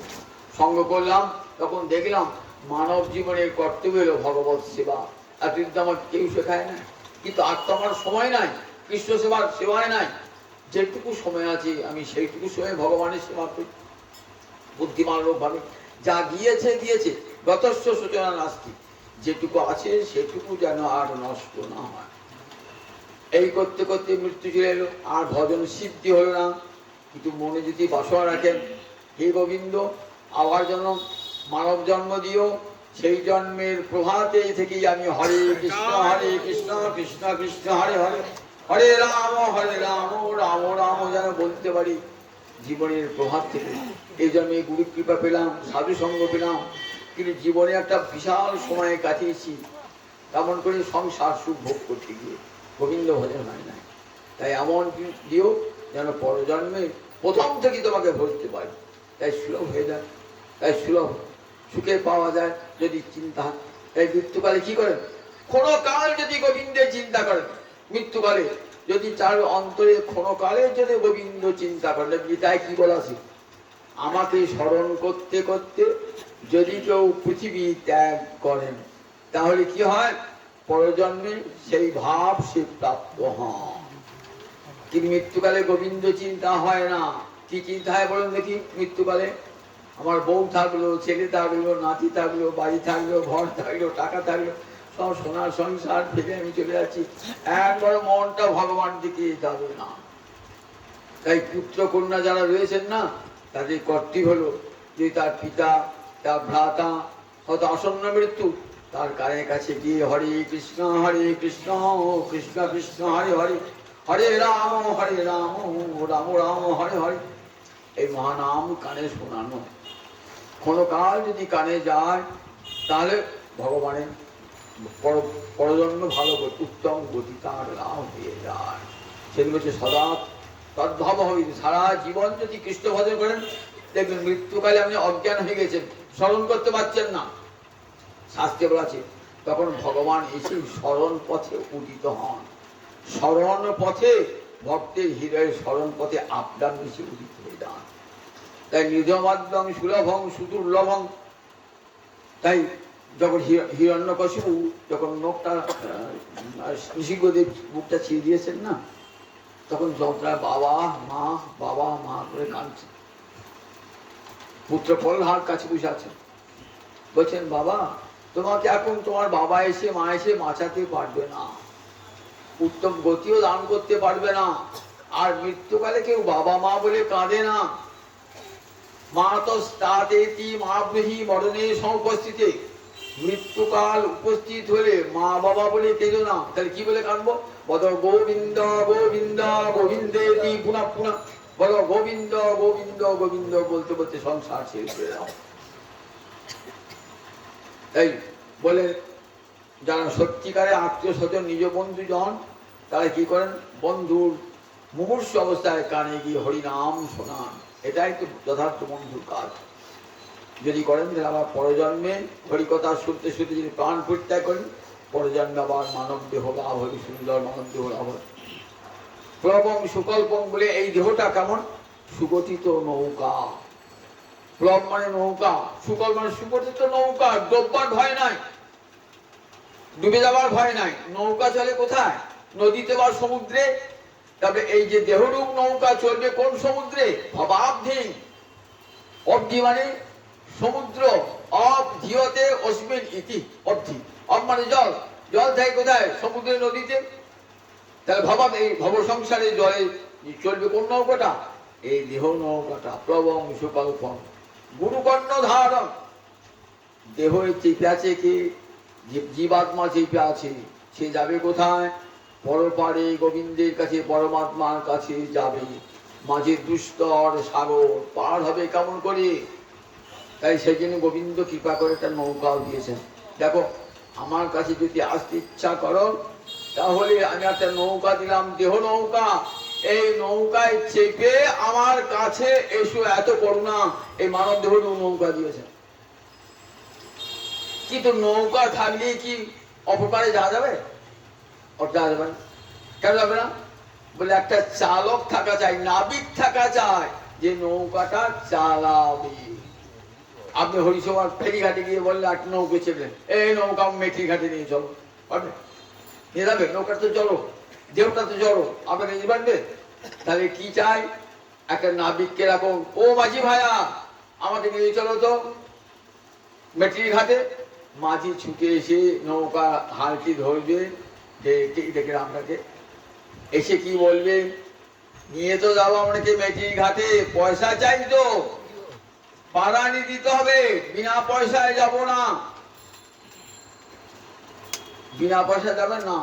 সঙ্গ করলাম, তখন দেখলাম মানব জীবনের কর্তব্য হলো ভগবত সেবা। এতদিন তো আমার কেউ শেখায় না, কিন্তু আর তো আমার সময় নাই কৃষ্ণ সেবার, সেবায় নাই। যেটুকু সময় আছে আমি সেইটুকু সময় ভগবানের সেবা করি বুদ্ধিমান লোক ভাবে। যা গিয়েছে দিয়েছে, যথেষ্ট সূচনা নাস্তি, যেটুকু আছে সেটুকু যেন আর নষ্ট না হয়। এই করতে করতে মৃত্যু চলে এলো, আর ভজন সিদ্ধি হলো না। কিন্তু মনে যদি বাসনা রাখেন, হে গোবিন্দ আবার যেন মানব জন্ম দিও, সেই জন্মের প্রভাতে থেকেই আমি হরে কৃষ্ণ কৃষ্ণ কৃষ্ণ হরে হরে, হরে রাম রাম রাম যেন বলতে পারি জীবনের প্রভাব থেকে। এই জন্মে গুরু কৃপা পেলাম, সাধু সঙ্গ পেলাম, কিন্তু জীবনে একটা বিশাল সময় কাটিয়েছি তেমন করে সংসার সুখ ভোগ করতে গিয়ে গোবিন্দ ভজন হয় না। তাই এমন দিও যেন পরজন্মে প্রথম থেকে তোমাকে ভজতে পারি, তাই সুলভ হয়ে যায়, তাই সুলভ সুখে পাওয়া যায় যদি চিন্তা। তাই মৃত্যুকালে কি করেন? ক্ষণকাল যদি গোবিন্দের চিন্তা করেন, মৃত্যুকালে যদি চার অন্তরে ক্ষণকালে যদি গোবিন্দ চিন্তা করেন, গীতায় কি বলা আছে? আমাকে স্মরণ করতে করতে যদি কেউ পৃথিবী ত্যাগ করেন, তাহলে কি হয়? পরজন্মে সেই ভাব সে প্রাপ্ত হন। কিন্তু মৃত্যুকালে গোবিন্দ চিন্তা হয় না। কি চিন্তা হয় বলেন দেখি? মৃত্যুকালে আমার বউ থাকলো, ছেলে থাকলো, নাতি থাকলো, বাড়ি থাকলো, ঘর থাকলো, টাকা থাকলো, সব সোনার সংসার থেকে আমি চলে যাচ্ছি, একবার মনটা ভগবান দিকে যাবে না। তাই পুত্র কন্যা যারা রয়েছেন না, তাদের কর্তব্য হলো যে তার পিতা, তার ভ্রাতা হয়তো আসন্ন মৃত্যু, তার কানের কাছে গিয়ে হরে কৃষ্ণ কৃষ্ণ কৃষ্ণ হরে হরে, হরে রাম রাম রাম হরে হরে, এই মহানাম কানে শোনানো। ক্ষণকাল যদি কানে যায় তাহলে ভগবানের পরজন্ম ভালো উত্তম গতি তার লাভ হয়ে যায়। সেদিন হচ্ছে সদা তদ্ভাব হবে। সারা জীবন যদি কৃষ্ণ ভজন করেন, দেখবেন মৃত্যুকালে আপনি অজ্ঞান হয়ে গেছেন, স্মরণ করতে পারছেন না, শাস্ত্রে বলা আছে, তখন ভগবান এসে স্মরণ পথে উদিত হন। স্মরণ পথে ভক্তের হৃদয়ের স্মরণ পথে আপনার বেশি উদিত হয়ে যান। তাই নিজমাদ্যং সুলভং সুদুর্লভং। তাই যখন হিরণ্যকশিপু যখন নখটা নৃসিংহদেব বুকটা ছিঁড়ে দিয়েছেন না, তখন যন্ত্রণা বাবা মা করে কাঁদছে। পুত্র প্রহ্লাদ কাছে বসে আছেন, বলছেন বাবা তোমাকে এখন তোমার বাবা এসে মা এসে বাঁচাতে পারবে না, উত্তম গতিও দান করতে পারবে না, আর মৃত্যুকালে কেউ বাবা মা বলে কাঁদে না। মাতস্তাতেতি মাব্রহি মরণে সমুপস্থিতে, মৃত্যুকাল উপস্থিত হলে মা বাবা বলে কেঁদো না। তাহলে কি বলে কাঁদবো? বলো গোবিন্দ গোবিন্দ গোবিন্দেতি পুনঃ পুনঃ, বলো গোবিন্দ গোবিন্দ গোবিন্দ বলতে বলতে সংসার শেষ হয়ে যাও। এই বলে যারা সত্যিকারে আত্মীয় স্বজন নিজ বন্ধু জন, তারা কি করেন? বন্ধুর মুমূর্ষু অবস্থায় কানে গিয়ে হরিনাম শোনান। এটাই তো যথার্থ বন্ধুর কাজ। যদি করেন তাহলে আবার পরজন্মে হরিকথা শুনতে শুনতে যদি প্রাণ পরিত্যাগ করেন, পরজন্মে আবার মানব দেহ লাভ হবে, সুন্দর মানব দেহ লাভ হবে। প্লবং সুকল্পং বলে এই দেহটা কেমন? সুগঠিত নৌকা। প্লব মানে নৌকা, সুকল্প মানে সুগঠিত নৌকা, ডোববার ভয় নাই, ডুবে যাবার ভয় নাই। নৌকা চলে কোথায়? নদীতে বা সমুদ্রে। তবে এই যে দেহরূপ নৌকা চলবে কোন সমুদ্রে? ভবাব্ধি। অব্ধি মানে সমুদ্র, অবধিয়তে অস্মিন ইতি অব্ধি। অব মানে জল, জল থাকে কোথায়? সমুদ্রে নদীতে। তাহলে ভবাব, এই ভব সংসারে জলে চলবে কোন নৌকাটা? এই দেহ নৌকাটা। প্রবং সুকল্পং গুরুকর্ণ ধারণ। দেহ চেপে আছে কি? জীবাত্মা চেপে আছে, সে যাবে কোথায়? পরপারে গোবিন্দের কাছে, পরমাত্মার কাছে যাবে। মাঝে দুস্তর সাগর পার হবে কেমন করে? তাই সেই জন্য গোবিন্দ কৃপা করে একটা নৌকাও দিয়েছেন। দেখো আমার কাছে যদি আসতে ইচ্ছা করো, তাহলে আমি একটা নৌকা দিলাম, দেহ নৌকা। এই নৌকায় চেপে আমার কাছে এসো, এত করুণা এই মানব দেহ নৌকা দিয়েছেন। কিন্তু নৌকা থাকলে কি অপকারে যাওয়া যাবে? যাওয়া যাবে না। কেন যাবে না? বলে একটা চালক থাকা চাই, নাবিক থাকা চাই, যে নৌকাটা চালাবে। আপনি হরিসভার ফেরিঘাটে গিয়ে বললে একটা নৌকা চেপলেন, এই নৌকা মেট্রি ঘাটে নিয়ে চলো, পারবে? নিয়ে যাবে? নৌকা তো চলো, দেহটা তো চলো, আপনাকে নিয়ে পারবে? তাহলে কি চাই? একটা নাবিককে রাখো, ও মাঝি ভাইয়া আমাকে নিয়ে চলো তো মেট্রি ঘাটে। মাঝি ছুটে এসে নৌকা হালটি ধরবে, দেখে আপনাকে এসে কি বলবে? নিয়ে তো যাবো আপনাকে মেট্রি ঘাটে, পয়সা চাই তো, পারানি দিতে হবে, বিনা পয়সায় যাব না। বিনা পয়সা যাবেন না,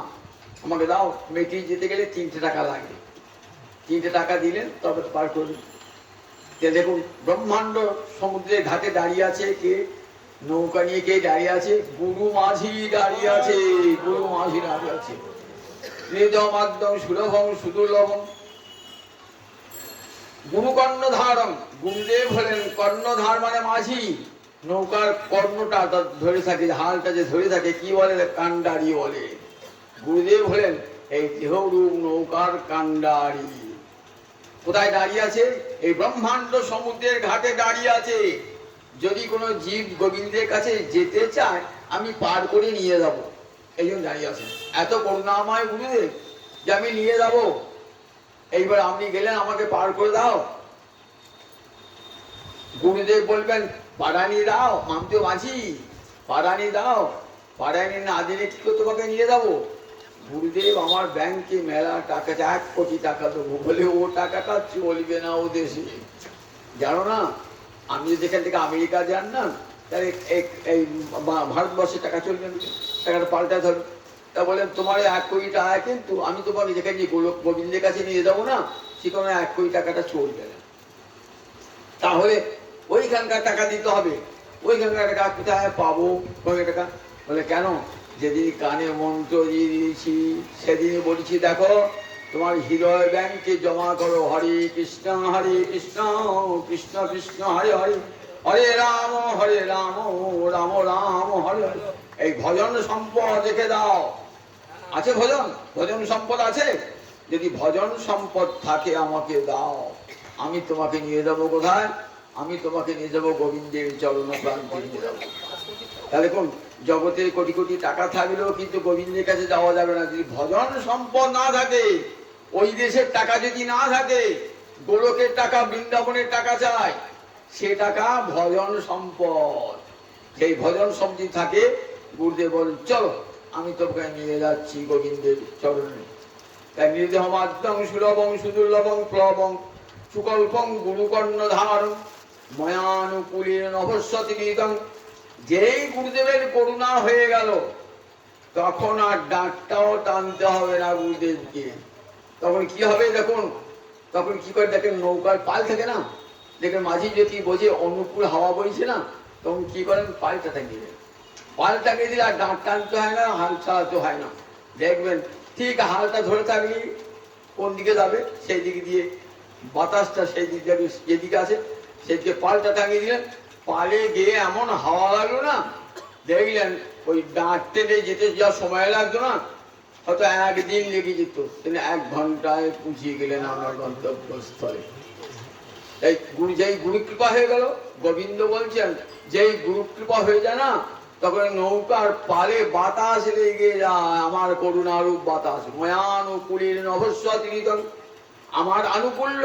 আমাকে দাও। মেট্রি যেতে গেলে 3টে টাকা লাগে, 3টে টাকা দিলেন তবে পার করবেন। দেখুন ব্রহ্মাণ্ড সমুদ্রের ঘাটে দাঁড়িয়ে আছে কে? নৌকা নিয়ে কে দাঁড়িয়ে আছে? গুরু মাঝি দাঁড়িয়ে আছে, গুরু মাঝি দাঁড়িয়ে আছে। হৃদমাদ্যম সুলভম সুদুর্লভম। গুরু কর্ণধারম, গুরুদেব হলেন কর্ণধার মানে মাঝি। নৌকার কর্ণটা ধরে থাকে, হালটা যে ধরে থাকে কি বলে? কান্ডারি বলে। গুরুদেব হলেন এই দেহরূপ নৌকার কান্ডারি। কোথায় দাঁড়িয়ে আছে? এই ব্রহ্মাণ্ড সমুদ্রের ঘাটে দাঁড়িয়ে আছে। যদি কোনো জীব গোবিন্দের কাছে যেতে চায়, আমি পার করে নিয়ে যাব, এই জন্য দাঁড়িয়ে আছে। এত করুণাময় গুরুদেব যে আমি নিয়ে যাব। এইবার আপনি গেলেন, আমাকে পার করে দাও। গুরুদেব বলবেন পারানি দাও, আমি তো মাঝি, পারানি দাও। পারানি না দিলে কি করে তোমাকে নিয়ে যাবো? গুরুদেব আমার ব্যাংকে মেলা টাকা, 1 কোটি টাকা দেবো। বলে ও টাকাটা চলবে না ও দেশে, জানো না? আপনি যেখান থেকে আমেরিকা যান না, তাহলে এই ভারতবর্ষে টাকা চলবে না, টাকাটা পাল্টাতে হবে। তা বলেন তোমার 1 কোটি টাকা, কিন্তু আমি তোমাকে যেখানে গোবিন্দের কাছে নিয়ে যাবো না, সেখানে 1 কোটি টাকাটা চলবে না। তাহলে ওইখানকার টাকা দিতে হবে। ওইখানকার টাকা কোথায় পাবো? ওই টাকা বলে কেন? যেদিন কানে মন্ত্র দিয়ে দিয়েছি সেদিনই বলেছি, দেখো তোমার হৃদয় ব্যাংকে জমা করো। হরে কৃষ্ণ কৃষ্ণ কৃষ্ণ হরে হরে, হরে রাম রাম রাম হরে হরে। এই ভজন সম্পদ রেখে দাও। আছে ভজন? ভজন সম্পদ আছে? যদি ভজন সম্পদ থাকে আমাকে দাও, আমি তোমাকে নিয়ে যাবো কোথায়? আমি তোমাকে নিয়ে যাবো গোবিন্দের চরণ প্রান্তে নিয়ে যাবো। তাহলে কোন জগতে কোটি কোটি টাকা থাকলেও কিন্তু গোবিন্দের কাছে যাওয়া যাবে না যদি ভজন সম্পদ না থাকে। ওই দেশের টাকা যদি না থাকে, গোলকের টাকা, বৃন্দাবনের টাকা চায়, সে টাকা ভজন সম্পদ। সেই ভজন সম্পদ থাকে, গুরুদেব বলেন চলো আমি তোকে নিয়ে যাচ্ছি গোবিন্দের চরণে। তাই নির্দেহমাদ্যং সুলভং সুদুর্লভং প্লবং সুকল্পং গুরুকর্ণ ধারণ ময়ানুকূলের নভস্বতি নিদং। যেই গুরুদেবের করুণা হয়ে গেল, তখন আর ডাঁটটাও টানতে হবে না গুরুদেবকে। তখন কি হবে দেখুন, তখন কি করে দেখেন, নৌকার পাল থাকে না, দেখেন মাঝি যদি বোঝে অনুকূল হাওয়া বইছে না, তখন কি করেন, পালটা টাঙিয়ে দেন। পাল টাঙিয়ে দিলে আর ডাঁট টানতে হয় না, হাল চালাতে হয় না। দেখবেন ঠিক হালটা ধরে থাকলে কোন দিকে যাবে, সেই দিকে দিয়ে বাতাসটা সেই দিক যাবে, যেদিকে আছে সেদিকে পালটা টাঙিয়ে দিলেন। পালে গিয়ে এমন হাওয়া লাগলো না, দেখলেন ওই ডাঁট টেনে যেতে যা সময় লাগতো না, হয়তো একদিন লেগে যেত, তিনি 1 ঘন্টায় পৌঁছিয়ে গেলেন আমার গন্তব্যস্থলে। এই গুরু, যেই গুরু কৃপা হয়ে গেল, গোবিন্দ বলছেন যেই গুরু কৃপা হয়ে যায় না, তখন নৌকার পালে বাতাস লেগে যায়, আমার করুণারূপ বাতাস। ময়ানুকূলের নভস্বতি নিদং, আমার আনুকূল্য,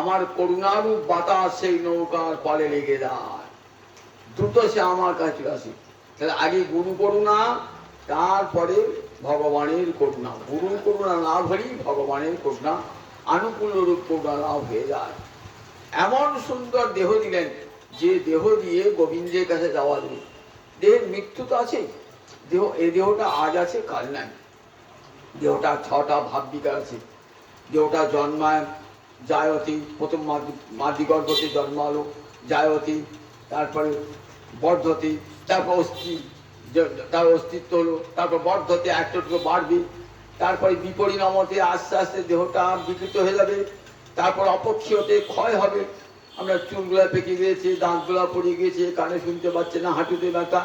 আমার করুণারূপ বাতাস সেই নৌকার পালে লেগে যায়, দ্রুত সে আমার কাছে আসে। তাহলে আগে গুরু করুণা, তারপরে ভগবানের করুণা। গুরু করুণা লাভ হলেই ভগবানের করুণা, আনুকূল রূপ করুণা লাভ হয়ে যায়। এমন সুন্দর দেহ দিলেন, যে দেহ দিয়ে গোবিন্দের কাছে যাওয়া যাবে। দেহের মৃত্যু তো আছে, দেহ, এই দেহটা আজ আছে কাল নাই। দেহটা 6টা ভাব বিকার আছে। দেহটা জন্মায়, জায়তী, প্রথম মাতৃগর্ভতে জন্মালো, জায়তী, তারপরে বর্ধতি, তারপর তার অস্তিত্ব হলো, তারপর বর্ধতে একটু বাড়বে, তারপরে বিপরিণামতে আস্তে আস্তে দেহটা বিকৃত হয়ে যাবে, তারপর অপক্ষীয়তে ক্ষয় হবে। আমরা চুলগুলা পেকে গিয়েছে, দাঁতগুলা পড়ে গিয়েছে, কানে শুনতে পাচ্ছে না, হাঁটুতে ব্যথা,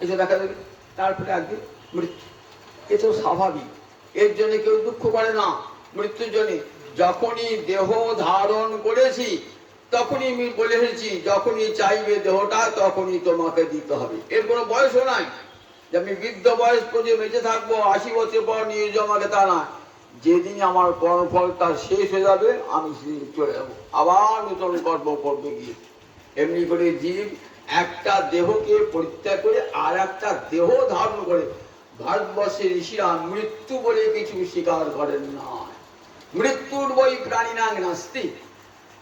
এসব দেখা যাবে। তারপরে একদিন মৃত্যু, এ তো স্বাভাবিক, এর জন্য কেউ দুঃখ করে না। মৃত্যুর জন্য যখনই দেহ ধারণ করেছি, তখনই আমি বলে এসেছি, যখনই চাইবে দেহটা তখনই তোমাকে দিতে হবে। এর কোনো বয়সও নাই যে আমি বৃদ্ধ বয়স পর্যন্ত বেঁচে থাকবো, 80 বছর পর নিয়ে আমাকে, তা না। যেদিন আমার কর্মফল তার শেষ হয়ে যাবে, আমি সেদিন চলে যাবো, আবার নতুন কর্ম করবে গিয়ে। এমনি করে জীব একটা দেহকে পরিত্যাগ করে আর একটা দেহ ধারণ করে। ভারতবর্ষের ঋষিরা মৃত্যু বলে কিছু স্বীকার করেন না। মৃত্যুর বই প্রাণী নাং নাস্তি,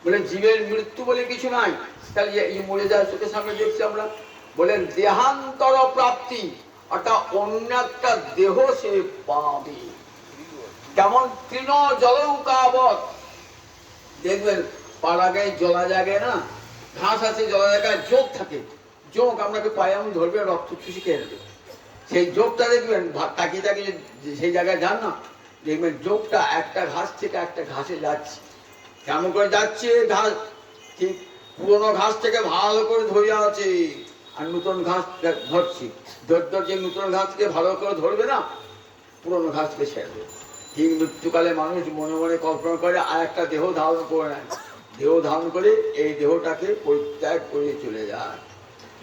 বলে জীবের মৃত্যু বলে কিছু নাই। তাহলে এই মরে যায় চোখের সামনে দেখছি আমরা, বলেন দেহান্তর প্রাপ্তি, অর্থাৎ অন্য একটা দেহ সে পাবে। যেমন তৃণ জলৌকাবৎ, দেখবেন পাড়া গায়ে জলা জায়গায় না ঘাস আছে, জলা জায়গায় যোগ থাকে, যোগ আপনাকে পায়ে এমন ধরবে, রক্ত চুষি খেয়ে নেবে। সেই যোগটা দেখবেন তাকিয়ে তাকিয়ে সেই জায়গায় যান না, দেখবেন যোগটা একটা ঘাস থেকে একটা ঘাসে যাচ্ছে। কেমন করে যাচ্ছে, ঘাস ঠিক পুরোনো ঘাস থেকে ভালো করে ধরে আছে, আর নতুন ঘাস ধরছি, যে নতুন ঘাসকে ভালো করে ধরবে না, পুরোনো ঘাসকে ছেড়ে দেবে। ঠিক মৃত্যুকালে মানুষ মনে মনে কল্পনা করে আর একটা দেহ ধারণ করে নেয়, দেহ ধারণ করে এই দেহটাকে পরিত্যাগ করে চলে যায়।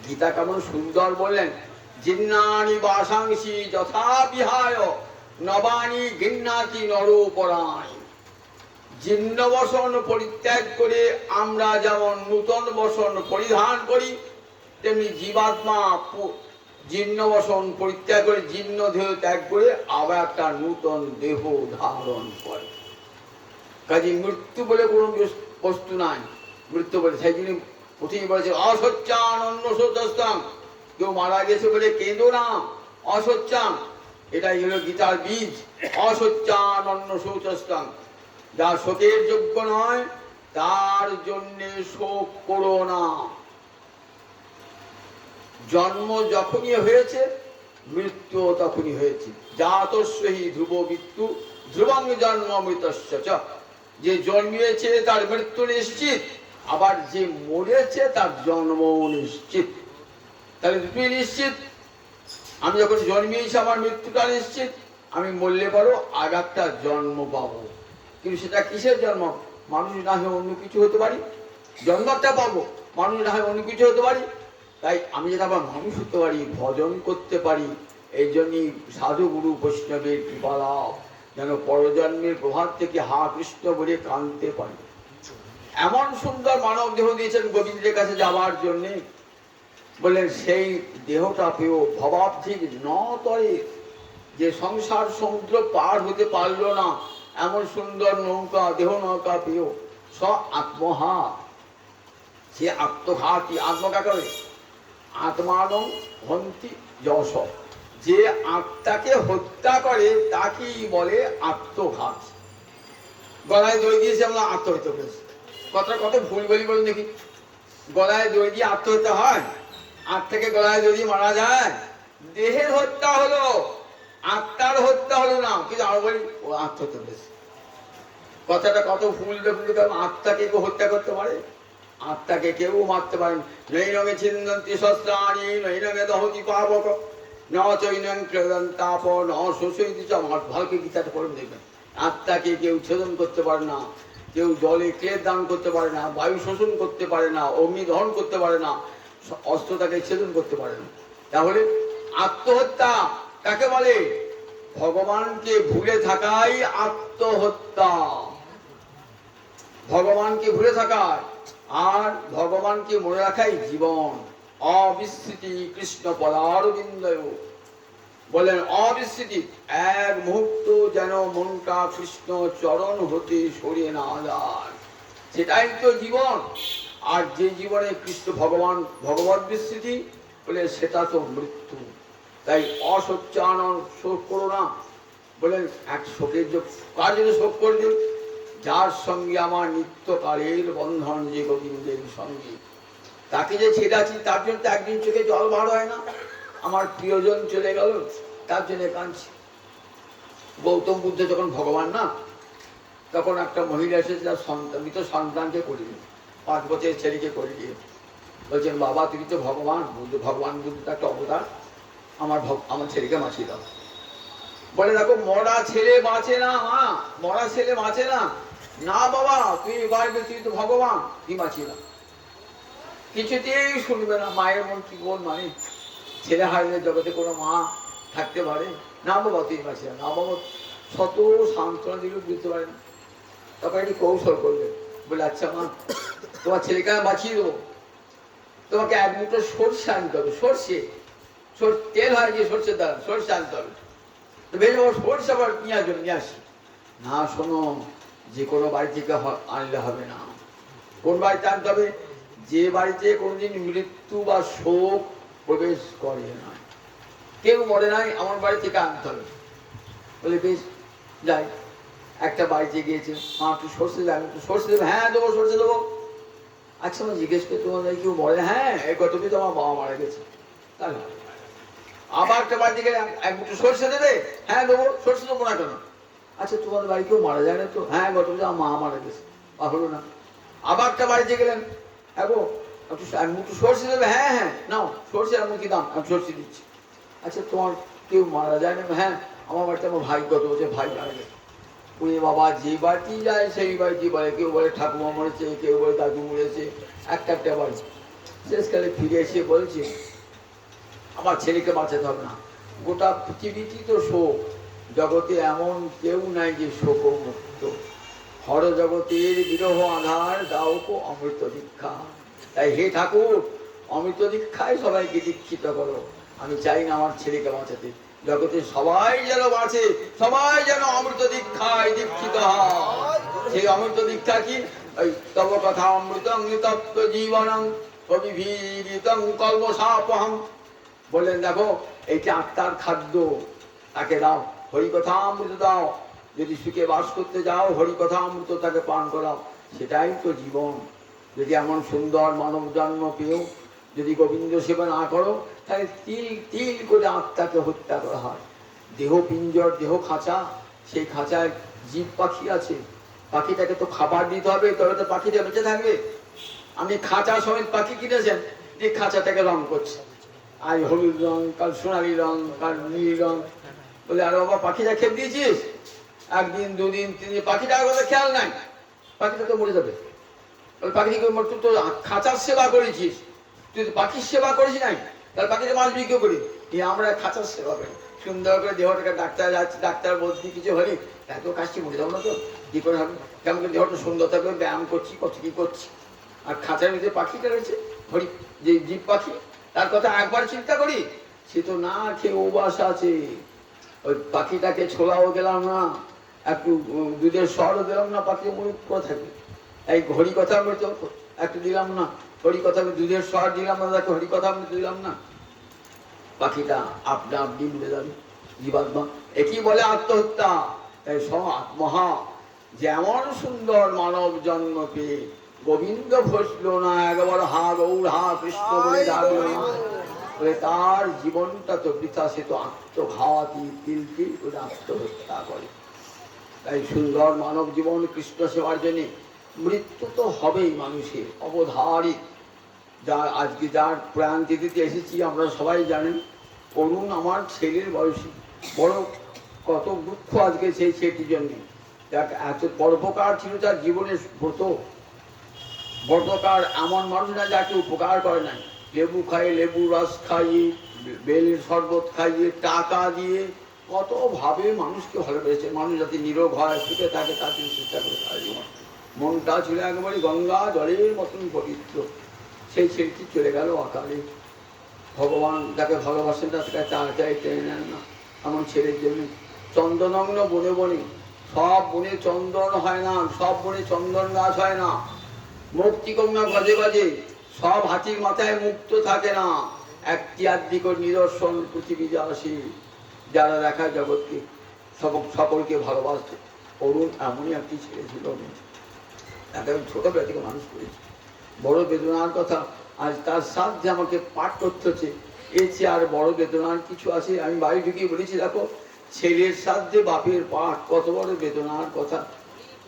গীতা কেমন সুন্দর বললেন, জিন্নানি বাসাংসি যথা বিহায় নবানি গিন্নাতি নরোপরাণি। জীর্ণ বসন পরিত্যাগ করে আমরা যেমন নূতন বসন পরিধান করি, তেমনি জীবাত্মা জীর্ণ বসন পরিত্যাগ করে, জীর্ণ দেহ ত্যাগ করে আবার একটা নূতন দেহ ধারণ করে। কাজে মৃত্যু বলে কোনো বস্তু নাই, মৃত্যু বলে। সেই জন্য প্রথমে বলেছে অসচ্চান অন্য শোচস্তাং, কেউ মারা গেছে বলে কেঁদো না, অসচ্চান, এটাই হলো গীতার বীজ। অসচ্চান অন্য শোচস্তাং, যা শোকের যোগ্য নয় তার জন্য শোক করো না। জন্ম যখনই হয়েছে মৃত্যু তখনই হয়েছে। জাতস্যহি ধ্রুব মৃত্যু ধ্রুবং জন্ম মৃতস্য চ, যে জন্মিয়েছে তার মৃত্যু নিশ্চিত, আবার যে মরেছে তার জন্ম নিশ্চিত। তাহলে দুটোই নিশ্চিত। আমি যখন জন্মিয়েছি আমার মৃত্যুটা নিশ্চিত, আমি মরলে পারো আর একটা জন্ম পাবো। কিন্তু সেটা কিসের জন্ম? মানুষ না হয়ে অন্য কিছু হতে পারি, জন্মটা পাবো, মানুষ না হয়ে অন্য কিছু হতে পারি। তাই আমি যেটা আবার মানুষ হতে পারি, ভজন করতে পারি। এই জন্যই সাধু গুরু বৈষ্ণবের কৃপা লাভ। যেন পরজন্মের প্রভাব থেকে হা কৃষ্ণ বলে কাঁদতে পারে। এমন সুন্দর মানব দেহ দিয়েছেন গোবিন্দের কাছে যাওয়ার জন্যে। বললেন সেই দেহটা পেও ভবাব্ধির নতরে, যে সংসার সমুদ্র পার হতে পারলো না এমন সুন্দর নৌকা দেহ নৌকা পেও স আত্মহা, সে আত্মঘাতী। আত্মঘাত করে আত্মানং হন্তি যশ, যে আত্মাকে হত্যা করে তাকেই বলে আত্মঘাত। গলায় দই দিয়েছে আমরা আত্মহত্যা করেছি, কথা কত ভুল বলি বলুন দেখি। গলায় দই দিয়ে আত্মহত্যা হয়? আত্মাকে গলায় দই দিয়ে মারা যায়? দেহের হত্যা হলো, আত্মার হত্যা হলো না। কিন্তু আমরা বলি ও আত্মহত্যা করেছে, কথাটা কত ভুল দেখুন। কারণ আত্মাকে কেউ হত্যা করতে পারে? আত্মাকে কেউ মারতে পারেন। নৈ রঙে ছিন্দন্তি শস্ত্রাণি নৈ রঙে দহতি পাবক ন চৈনং ক্লেদন্তাপ ন শোষয়িতি চ। ভালকে গীতাটা পড়ুন দেখবেন। আত্মাকে কেউ ছেদন করতে পারে না, কেউ জলে ক্লেদ দান করতে পারে না, বায়ু শোষণ করতে পারে না, অগ্নি দহন করতে পারে না, অস্ত্র তাকে ছেদন করতে পারে না। তাহলে আত্মহত্যা কাকে বলে? ভগবানকে ভুলে থাকাই আত্মহত্যা। ভগবানকে ভুলে থাকায় আর ভগবানকে মনে রাখাই জীবন। অবিস্মৃতি কৃষ্ণ পদারবিন্দয়। বলেন অবিস্মৃতি, এক মুহূর্ত যেন মনটা কৃষ্ণ চরণ হতে সরিয়ে না যায়, সেটাই তো জীবন। আর যে জীবনে কৃষ্ণ ভগবান ভগবত বিস্মৃতি বলে সেটা তো মৃত্যু। তাই অসচ্চানন শোক করো না। বলেন এক শোকের কার জন্য শোক করবে? যার সঙ্গে আমার নিত্যকালের বন্ধন, যে গোবিন্দের সঙ্গে, তাকে যে ছেড়ে আছি তার জন্য তো একদিন চোখে জল বার হয় না। আমার প্রিয়জন চলে গেল তার জন্য কাঁদছি। গৌতম বুদ্ধ যখন ভগবান না, তখন একটা মহিলা এসেছে তার সন্তান, মৃত সন্তানকে করিয়ে, 5 বছরের ছেলেকে করিয়ে বলছেন বাবা তুমি তো ভগবান। ভগবান বুদ্ধ একটা অবতার, আমার ছেলেকে বাঁচিয়ে দাও। বলে দেখো মরা ছেলে বাঁচে না মা, মরা ছেলে বাঁচে না। না বাবা তুই বাঁচবে, তুই তো ভগবান, তুই বাঁচিয়ে দাও। কিছুতেই শুনবে না। মায়ের মন কি বল মানে? ছেলে হারিয়ে জগতে কোনো মা থাকতে পারে? না বাবা তুই বাঁচিয়ে না বাবা। শত সান্ত্বনা দিলেও বুঝতে পারেন। তখন একটি কৌশল করলেন, বলে আচ্ছা মা তোমার ছেলেকে আমি বাঁচিয়ে দেবো, তোমাকে 1 মুঠো সর্ষে আনতে হবে। সর্ষে তেল হয় যে সর্ষের দ্বারা, সর্ষে আনতে হবে। তো বেশ সর্ষে আবার পেঁয়াজ নিয়ে আসি। না শোনো, যে কোনো বাড়ি থেকে আনলে হবে না। কোন বাড়িতে আনতে হবে? যে বাড়িতে কোনোদিন মৃত্যু বা শোক প্রবেশ করে না, কেউ মরে নাই, আমার বাড়ি থেকে আনতে হবে। বলে বেশ যাই। একটা বাড়িতে গিয়েছে, মা একটু সর্ষে দেবে, একটু সর্ষে দেবে। হ্যাঁ দেবো, সর্ষে দেবো। আচ্ছা মা জিজ্ঞেস করে তোমার কেউ মরে? হ্যাঁ এই গতদিন তো আমার বাবা মারা গেছে। তাহলে আবার একটা বাড়িতে গেলে 1 মুঠো সর্ষে দেবে। হ্যাঁ দেবো। সর্ষে দেবো না কেন? আচ্ছা তোমাদের বাড়ি কেউ মারা যায় না তো? হ্যাঁ গতদিন আমার মা মারা গেছে। হলো না। আবার একটা বাড়িতে গেলেন, হ্যাঁ গো একটু 1 মুঠো সর্ষে দেবে। হ্যাঁ হ্যাঁ নাও সর্ষে, আর মুখি দাম, আমি সর্ষে দিচ্ছি। আচ্ছা তোমার কেউ মারা যায় না? হ্যাঁ আমার বাড়িতে আমার ভাই গত বছর ভাই মারা গেছে। ওই বাবা যে বাড়িতে যায় সেই বাড়িতে বলে, কেউ বলে ঠাকুমা মরেছে, কেউ বলে দাদু মরেছে, একটা বাড়ি। শেষকালে ফিরে এসে বলছে আমার ছেলেকে বাঁচাতে হবে না। গোটা পৃথিবীটি তো শোক, জগতে এমন কেউ নাই যে শোক মুক্ত। হর জগতের বিরহ আধার দাও কো অমৃত দীক্ষা। তাই হে ঠাকুর অমৃত দীক্ষায় সবাইকে দীক্ষিত করো। আমি চাই না আমার ছেলেকে বাঁচাতে, জগতে সবাই যেন বাঁচে, সবাই যেন অমৃত দীক্ষায় দীক্ষিত হয়। সেই অমৃত দীক্ষা কি? ওই তব কথা অমৃতং তত্ত্ব জীবনং কবিভীরিতং কল্পসাপহং। বললেন দেখো এইটা আত্মার খাদ্য, তাকে দাও। হরিকথা অমৃত দাও। যদি সুখে বাস করতে যাও হরিকথা অমৃত তাকে পান করাও, সেটাই তো জীবন। যদি এমন সুন্দর মানব জন্ম পেও যদি গোবিন্দ সেবা না করো, তাহলে তিল তিল করে আত্মাকে হত্যা করা হয়। দেহ পিঞ্জর, দেহ খাঁচা, সেই খাঁচায় জীব পাখি আছে, পাখিটাকে তো খাবার দিতে হবে, তবে তো পাখিটা বেঁচে থাকবে। আমি খাঁচা সমেত পাখি কিনেছেন, যে খাঁচাটাকে রং করছে, আজ হলুদ রং, কাল সোনালি রং, কাল নীল রং। বলে আরে বাবা পাখিটা খেপ দিয়েছিস, 1 দিন 2 দিন 3 দিন, পাখিটার কথা খেয়াল নাই, পাখিটা তো মরে যাবে। পাখিকে তুই তো খাঁচার সেবা করেছিস, তুই তো পাখির সেবা করিস নাই, তাহলে পাখিটা মাছ বিক্রি করি। আমরা খাঁচার সেবা করি, সুন্দর করে দেহটাকে ডাক্তার যাচ্ছি, ডাক্তার বলছি কিছু হলে এত কাশি মরে যাবো না তো, কি করে হবে? কেমন করে দেহটা সুন্দর থাকবে, ব্যায়াম করছি, কত কি করছি। আর খাঁচার ভিতরে পাখিটা রয়েছে, হরি যে জীব পাখি, তার কথা একবার চিন্তা করি, সে তো না খেয়ে উবাস আছে। ওই পাখিটাকে ছোলাও দিলাম না, একটু দুধের সরও দিলাম না, পাখি মুখ করে থাকবে। এই হরি কথা মৃত একটু দিলাম না, হরি কথা দুধের সর দিলাম না, তাকে হরি কথা মৃত দিলাম না, পাখিটা আপনা আপনি মরে যাবে। জীবাত্মা একই বলে আত্মহত্যা। তাই মহা যেমন সুন্দর মানব জন্ম পেয়ে গোবিন্দ ভসল না, একবার হা গৌর হা কৃষ্ণ বলে ডাকল না, বলে তার জীবনটা তো বৃথা, সে তো আত্মঘাতী, তিল তিল করে আত্মহত্যা করে। তাই সুন্দর মানব জীবন কৃষ্ণ সেবার জন্য মৃত্যু তো হবেই মানুষের অবধারিত। যার আজকে যার প্রাণ দিতে এসেছি আমরা সবাই জানেন, করুন আমার ছেলের বয়সী, বড় কত দুঃখ আজকে সেই ছেলেটির জন্য। যাক এত পরোপকার ছিল তার জীবনের ব্রত, ব্রতকার এমন মানুষ না যাকে উপকার করে নাই। লেবু খাইয়ে, লেবু রস খাইয়ে, বেলের শরবত খাইয়ে, টাকা দিয়ে কতভাবে মানুষকে ভালোবেসেছে। মানুষ যাতে নিরোগ হয়, সুখে থাকে, তার জন্য চেষ্টা করে তার জীবন। মনটা ছিল একেবারে গঙ্গা জলের মতন পবিত্র। সেই ছেলেটি চলে গেল অকালে। ভগবান যাকে ভালোবাসেন তাকে তাড়াতাড়ি টেনে নেন না এমন ছেলের জন্য। চন্দনগ্ন বনে বনে, সব বনে চন্দন হয় না, সব বনে চন্দন গাছ হয় না, মুক্তিকন্যা গজে গজে, সব হাতির মাথায় মুক্ত থাকে না। একটি আদ্যিক নিদর্শন পৃথিবীতে আসে, যারা দেখা জগৎকে সকলকে ভালোবাসছে। অরুণ এমনই একটি ছেলে ছিল, তাকে আমি ছোটবেলা থেকে মানুষ করেছি। বড় বেদনার কথা আজ তার সাথে আমাকে পাঠ করতে হচ্ছে, এর চেয়ে আর বড় বেদনার কিছু আছে? আমি বাড়ি ঢুকিয়ে বলেছি, দেখো ছেলের সাথে বাপের পাঠ কত বড় বেদনার কথা।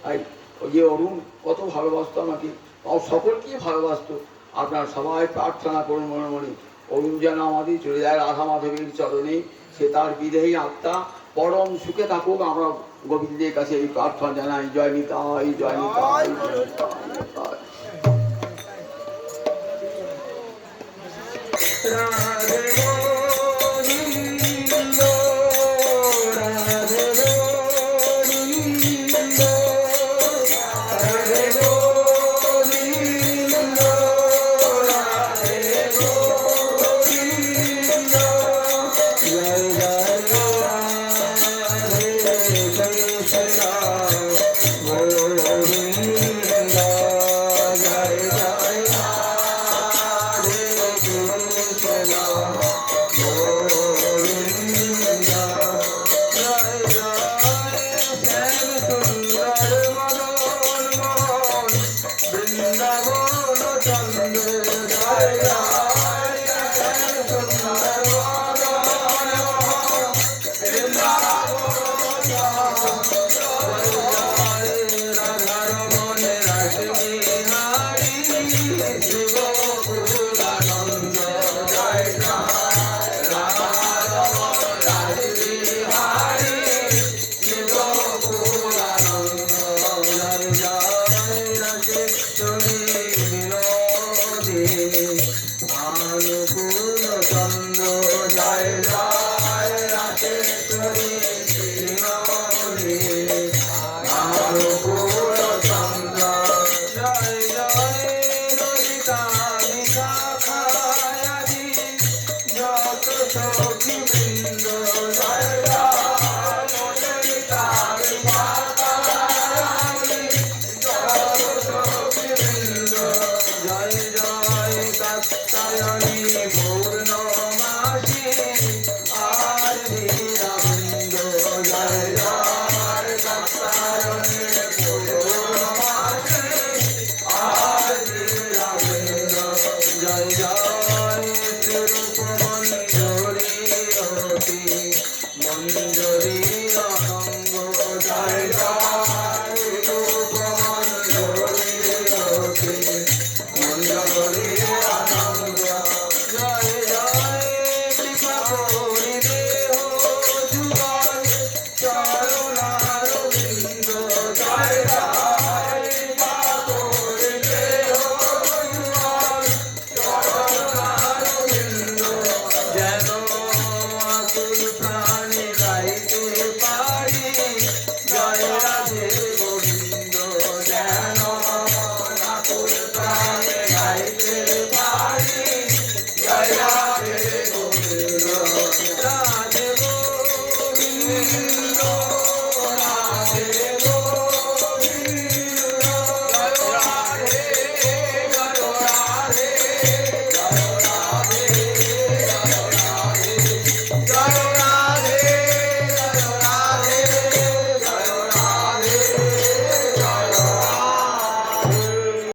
তাই ওই যে অরুণ কত ভালোবাসতো আমাকে, সকলকেই ভালোবাসতো। আপনারা সবাই প্রার্থনা করুন মনে মনে, অরুণ যেন আমাদের চলে যায় রাধা মাধবের চরণে, সে তার বিদেহী আত্মা পরম সুখে থাকুক। আমরা গোবিন্দের কাছে এই প্রার্থনা জানাই। জয় নিতাই, জয় নিতাই, জয় নিতাই। জয় জয় কাত্যায়নী